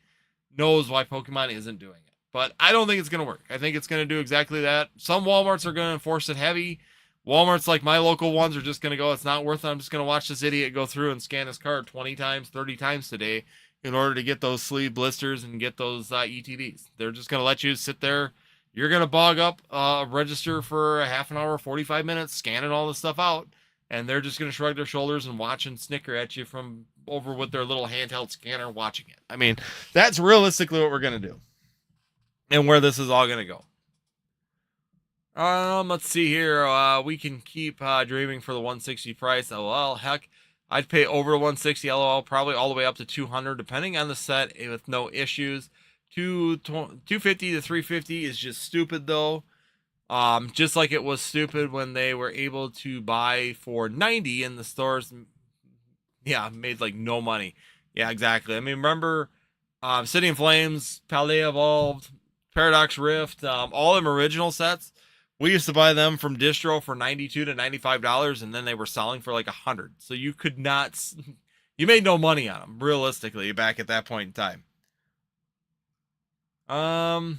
knows why Pokemon isn't doing it. But I don't think it's going to work. I think it's going to do exactly that. Some Walmarts are going to enforce it heavy. Walmarts like my local ones are just going to go, it's not worth it. I'm just going to watch this idiot go through and scan his card 20 times, 30 times today in order to get those sleeve blisters and get those ETBs. They're just going to let you sit there. You're going to bog up a register for a half an hour, 45 minutes, scanning all this stuff out. And they're just going to shrug their shoulders and watch and snicker at you from over with their little handheld scanner watching it. I mean, that's realistically what we're going to do. And where this is all going to go. Let's see here. We can keep dreaming for the 160 price. LOL. Heck, I'd pay over 160 LOL, probably all the way up to 200, depending on the set with no issues. 250 to 350 is just stupid though. Just like it was stupid when they were able to buy for 90 in the stores. Yeah, made like no money. Yeah, exactly. I mean, remember City in Flames, Paldea Evolved, Paradox Rift, all them original sets. We used to buy them from distro for $92 to $95, and then they were selling for like $100. So you could not, you made no money on them, realistically, back at that point in time. I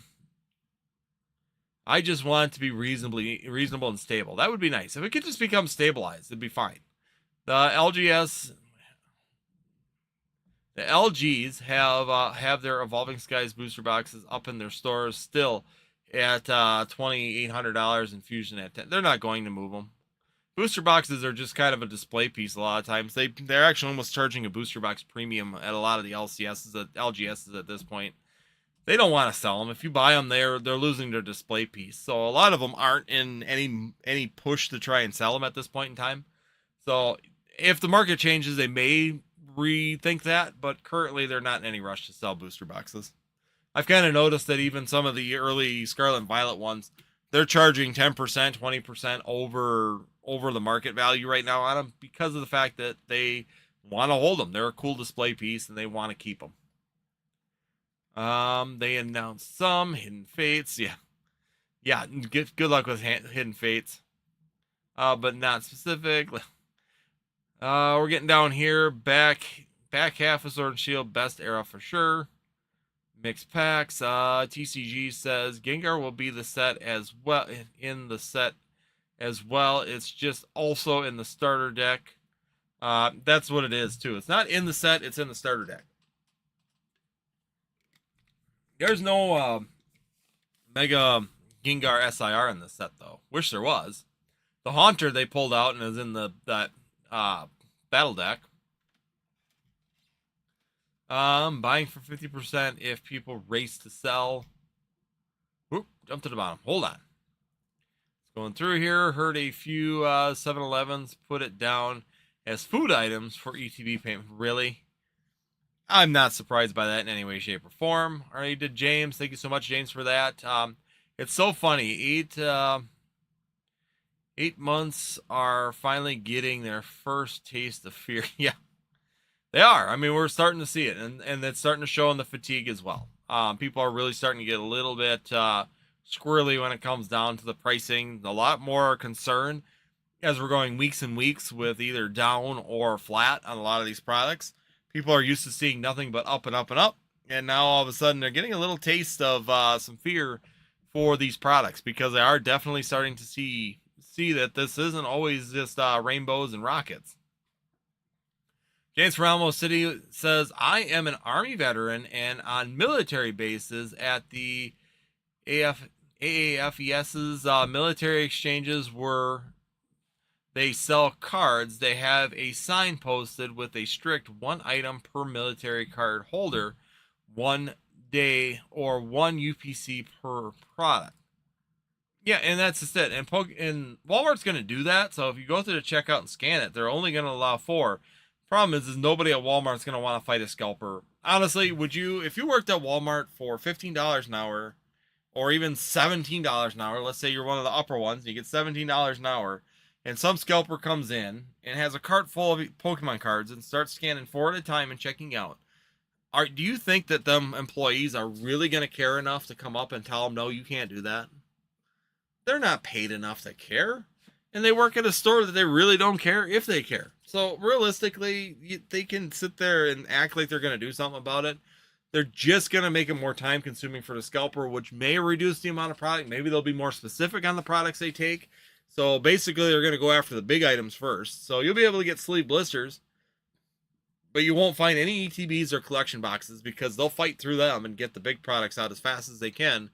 just want it to be reasonable and stable. That would be nice. If it could just become stabilized, it'd be fine. The LGs have their Evolving Skies booster boxes up in their stores still at $2,800 and Fusion at $10. They're not going to move them. Booster boxes are just kind of a display piece a lot of times. They're actually almost charging a booster box premium at a lot of the LGSs at this point. They don't want to sell them. If you buy them, they're losing their display piece. So a lot of them aren't in any push to try and sell them at this point in time. So if the market changes, they may rethink that, but currently they're not in any rush to sell booster boxes. I've kind of noticed that even some of the early Scarlet and Violet ones, they're charging 10%, 20% over the market value right now on them because of the fact that they want to hold them. They're a cool display piece and they want to keep them. They announced some Hidden Fates. Yeah. Good luck with Hidden Fates. But not specific. We're getting down here. Back half of Sword and Shield, best era for sure. Mixed packs. TCG says Gengar will be the set as well in the set as well. It's just also in the starter deck. That's what it is too. It's not in the set. It's in the starter deck. There's no Mega Gengar SIR in this set though. Wish there was. The Haunter they pulled out and is in that battle deck. Buying for 50% if people race to sell. Oop, jump to the bottom. Hold on. Going through here, heard a few 7-Elevens put it down as food items for ETB payment. Really? I'm not surprised by that in any way, shape, or form. All right, did James. Thank you so much, James, for that. It's so funny. 8 months are finally getting their first taste of fear. Yeah. They are. I mean, we're starting to see it, and it's starting to show in the fatigue as well. People are really starting to get a little bit squirrely when it comes down to the pricing. A lot more concern as we're going weeks and weeks with either down or flat on a lot of these products. People are used to seeing nothing but up and up and up, and now all of a sudden they're getting a little taste of some fear for these products because they are definitely starting to see that this isn't always just rainbows and rockets. James from Alamo City says, I am an Army veteran and on military bases at the AAFES's military exchanges where they sell cards. They have a sign posted with a strict 1 item per military card holder, 1 day or 1 UPC per product. Yeah, and that's just it. And Walmart's going to do that. So if you go through the checkout and scan it, they're only going to allow 4. Problem is nobody at Walmart's going to want to fight a scalper. Honestly, would you, if you worked at Walmart for $15 an hour or even $17 an hour. Let's say you're one of the upper ones, and you get $17 an hour, and some scalper comes in and has a cart full of Pokemon cards and starts scanning 4 at a time and checking out. Do you think that them employees are really going to care enough to come up and tell them, no, you can't do that? They're not paid enough to care. And they work at a store that they really don't care if they care. So realistically, they can sit there and act like they're going to do something about it. They're just going to make it more time consuming for the scalper, which may reduce the amount of product. Maybe they'll be more specific on the products they take. So basically, they're going to go after the big items first. So you'll be able to get sleeve blisters, but you won't find any ETBs or collection boxes because they'll fight through them and get the big products out as fast as they can.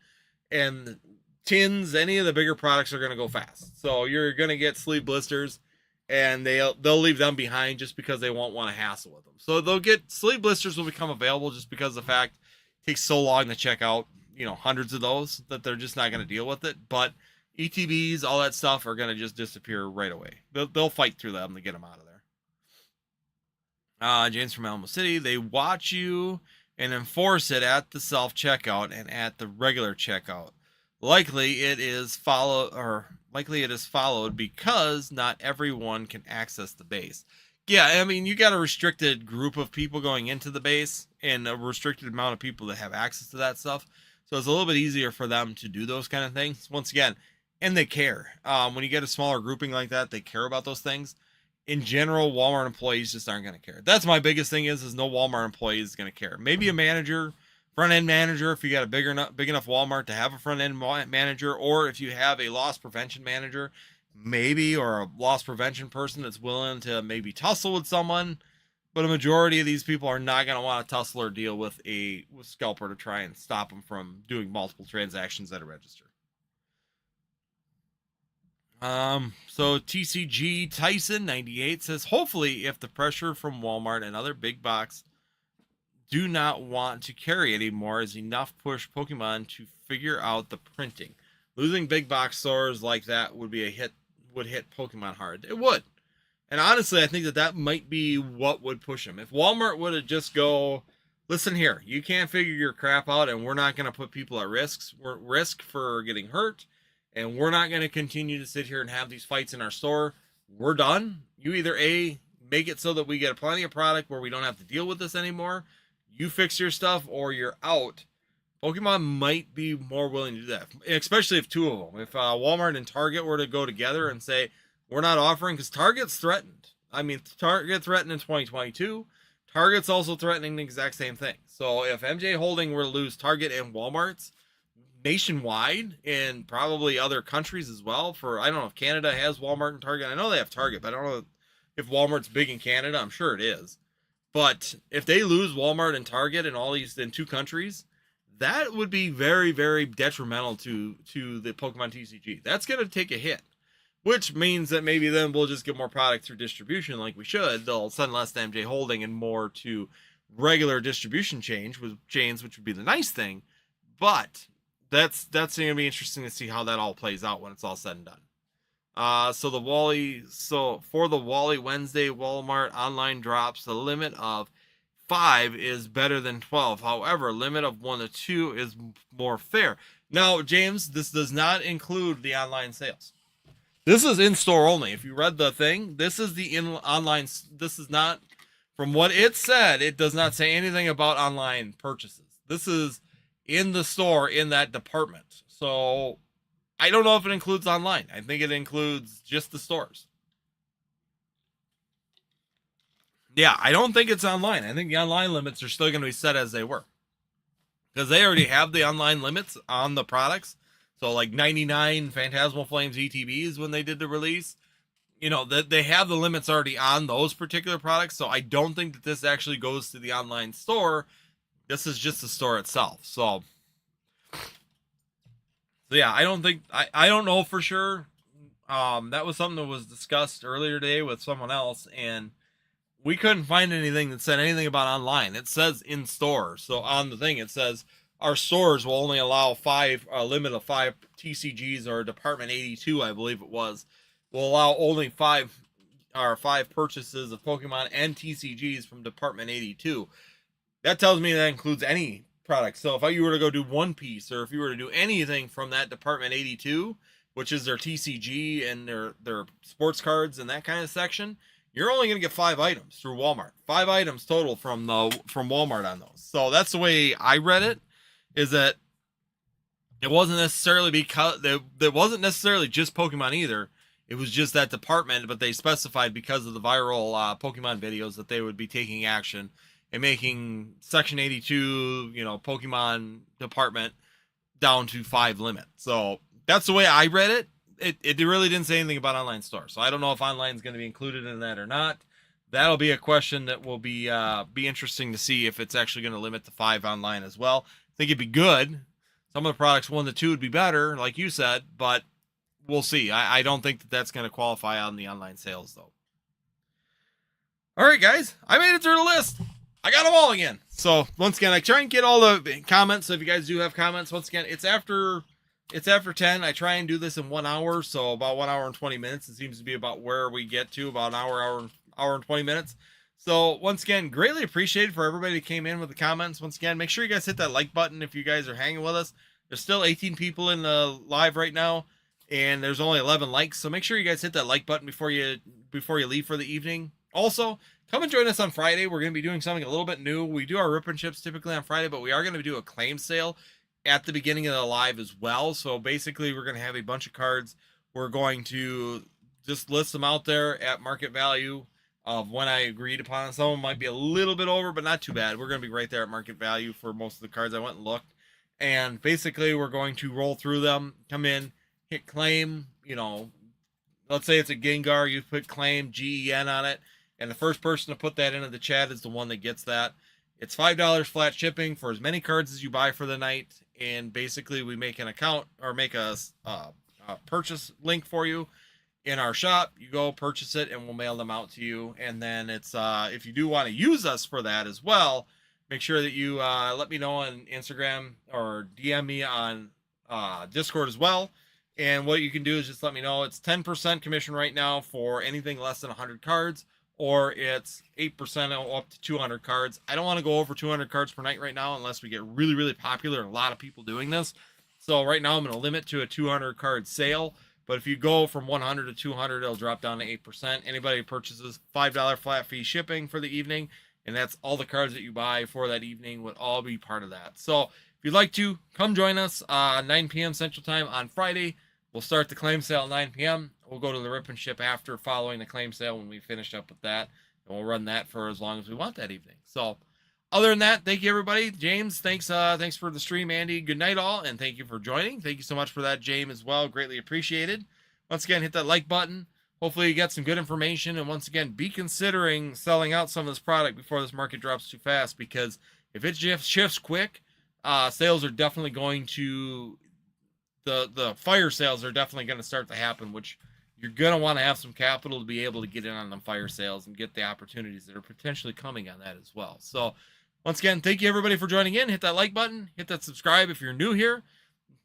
And tins, any of the bigger products are going to go fast. So you're going to get sleeve blisters, and they'll leave them behind just because they won't want to hassle with them. So they'll get sleeve blisters will become available just because of the fact it takes so long to check out, hundreds of those that they're just not going to deal with it. But ETBs, all that stuff are going to just disappear right away. They'll fight through them to get them out of there. James from Alamo City, they watch you and enforce it at the self-checkout and at the regular checkout. Likely it is followed because not everyone can access the base. Yeah, I mean, you got a restricted group of people going into the base and a restricted amount of people that have access to that stuff. So it's a little bit easier for them to do those kind of things. Once again, and they care. When you get a smaller grouping like that, they care about those things. In general, Walmart employees just aren't going to care. That's my biggest thing is no Walmart employee is going to care. Maybe a manager, front-end manager, if you got a big enough Walmart to have a front-end manager, or if you have a loss prevention manager, maybe, or a loss prevention person that's willing to maybe tussle with someone. But a majority of these people are not going to want to tussle or deal with a scalper to try and stop them from doing multiple transactions at a register. So TCG Tyson 98 says, hopefully if the pressure from Walmart and other big box do not want to carry anymore is enough push Pokemon to figure out the printing. Losing big box stores like that would hit Pokemon hard. It would. And honestly, I think that might be what would push them. If Walmart would have just go, listen here, you can't figure your crap out and we're not going to put people at risk for getting hurt. And we're not going to continue to sit here and have these fights in our store. We're done. You either A, make it so that we get plenty of product where we don't have to deal with this anymore. You fix your stuff or you're out. Pokemon might be more willing to do that, especially if two of them. If Walmart and Target were to go together and say, we're not offering, because Target's threatened. I mean, Target threatened in 2022. Target's also threatening the exact same thing. So if MJ Holding were to lose Target and Walmart's, nationwide and probably other countries as well, I don't know if Canada has Walmart and Target. I know they have Target, but I don't know if Walmart's big in Canada. I'm sure it is. But if they lose Walmart and Target in all these in 2 countries, that would be very, very detrimental to the Pokemon TCG. That's going to take a hit, which means that maybe then we'll just get more product through distribution like we should. They'll send less to MJ Holding and more to regular distribution chains, which would be the nice thing. But that's going to be interesting to see how that all plays out when it's all said and done. So for the Wally Wednesday Walmart online drops, the limit of 5 is better than 12. However, limit of 1 to 2 is more fair. Now, James, this does not include the online sales. This is in store only. If you read the thing, this is the online. This is not, from what it said, it does not say anything about online purchases. This is in the store in that department. So I don't know if it includes online. I think it includes just the stores. Yeah, I don't think it's online. I think the online limits are still going to be set as they were, because they already have the online limits on the products. So like 99 Phantasmal Flames ETBs when they did the release, that they have the limits already on those particular products. So I don't think that this actually goes to the online store. This is just the store itself. So yeah, I don't know for sure. That was something that was discussed earlier today with someone else, and we couldn't find anything that said anything about online. It says in store. So on the thing, it says our stores will only allow a limit of 5 TCGs, or Department 82, I believe it was, will allow only 5 purchases of Pokemon and TCGs from Department 82. That tells me that includes any products. So if you were to go do One Piece, or if you were to do anything from that Department 82, which is their TCG and their sports cards and that kind of section, you're only going to get 5 items through Walmart. 5 items total from Walmart on those. So that's the way I read it, is that it wasn't necessarily because that wasn't necessarily just Pokemon either. It was just that department, but they specified because of the viral Pokemon videos that they would be taking action and making Section 82, Pokemon department down to 5 limit. So that's the way I read it. It really didn't say anything about online store. So I don't know if online is going to be included in that or not. That'll be a question that will be interesting to see if it's actually going to limit to 5 online as well. I think it'd be good. Some of the products 1 to 2 would be better, like you said, but we'll see. I don't think that that's going to qualify on the online sales, though. All right, guys. I made it through the list. I got them all again. So, once again, I try and get all the comments. So, if you guys do have comments, once again, it's after 10. I try and do this in 1 hour. So, about 1 hour and 20 minutes. It seems to be about where we get to, about an hour and 20 minutes. So, once again, greatly appreciated for everybody that came in with the comments. Once again, make sure you guys hit that like button if you guys are hanging with us. There's still 18 people in the live right now, and there's only 11 likes. So make sure you guys hit that like button before you leave for the evening. Also, come and join us on Friday. We're going to be doing something a little bit new. We do our rip and chips typically on Friday, but we are going to do a claim sale at the beginning of the live as well. So basically, we're going to have a bunch of cards. We're going to just list them out there at market value of when I agreed upon. Some of them might be a little bit over, but not too bad. We're going to be right there at market value for most of the cards. I went and looked. And basically, we're going to roll through them, come in, hit claim. Let's say it's a Gengar. You put claim GEN on it. And the first person to put that into the chat is the one that gets that. It's $5 flat shipping for as many cards as you buy for the night. And basically, we make an account or make a purchase link for you in our shop. You go purchase it and we'll mail them out to you. And then it's if you do want to use us for that as well, make sure that you let me know on Instagram or DM me on Discord as well. And what you can do is just let me know. It's 10% commission right now for anything less than 100 cards, or it's 8% up to 200 cards. I don't want to go over 200 cards per night right now unless we get really, really popular and a lot of people doing this. So right now I'm going to limit to a 200 card sale. But if you go from 100 to 200, it'll drop down to 8%. Anybody who purchases $5 flat fee shipping for the evening, and that's all the cards that you buy for that evening would all be part of that. So if you'd like to, come join us 9 p.m. Central Time on Friday. We'll start the claim sale at 9 p.m. We'll go to the rip and ship after following the claim sale when we finish up with that. And we'll run that for as long as we want that evening. So other than that, thank you, everybody. James, thanks for the stream. Andy, good night all, and thank you for joining. Thank you so much for that, James, as well. Greatly appreciated. Once again, hit that like button. Hopefully you get some good information. And once again, be considering selling out some of this product before this market drops too fast, because if it shifts quick, sales are definitely going to, the fire sales are definitely going to start to happen, which you're going to want to have some capital to be able to get in on them fire sales and get the opportunities that are potentially coming on that as well. So once again, thank you everybody for joining in. Hit that like button, hit that subscribe if you're new here.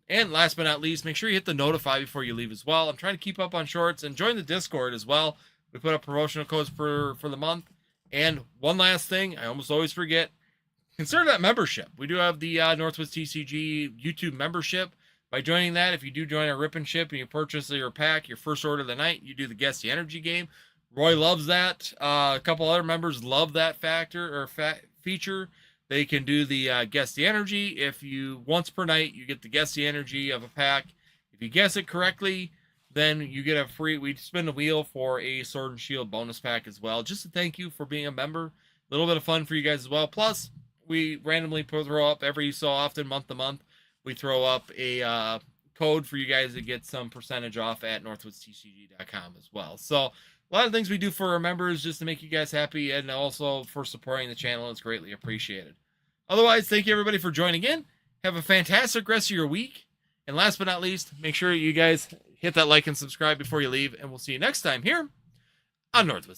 And last but not least, make sure you hit the notify before you leave as well. I'm trying to keep up on shorts, and join the Discord as well. We put up promotional codes for the month. And one last thing, I almost always forget, consider that membership. We do have the Northwoods TCG YouTube membership. By joining that, if you do join our rip and ship and you purchase your pack, your first order of the night, you do the Guess the Energy game. Roy loves that. A couple other members love that feature. They can do the Guess the Energy. If you, once per night, you get the Guess the Energy of a pack. If you guess it correctly, then you get a free, we spin the wheel for a Sword and Shield bonus pack as well. Just to thank you for being a member. A little bit of fun for you guys as well. Plus, we randomly throw up every so often, month to month, we throw up a code for you guys to get some percentage off at NorthwoodsTCG.com as well. So a lot of things we do for our members just to make you guys happy, and also for supporting the channel. It's greatly appreciated. Otherwise, thank you everybody for joining in. Have a fantastic rest of your week. And last but not least, make sure you guys hit that like and subscribe before you leave, and we'll see you next time here on Northwoods.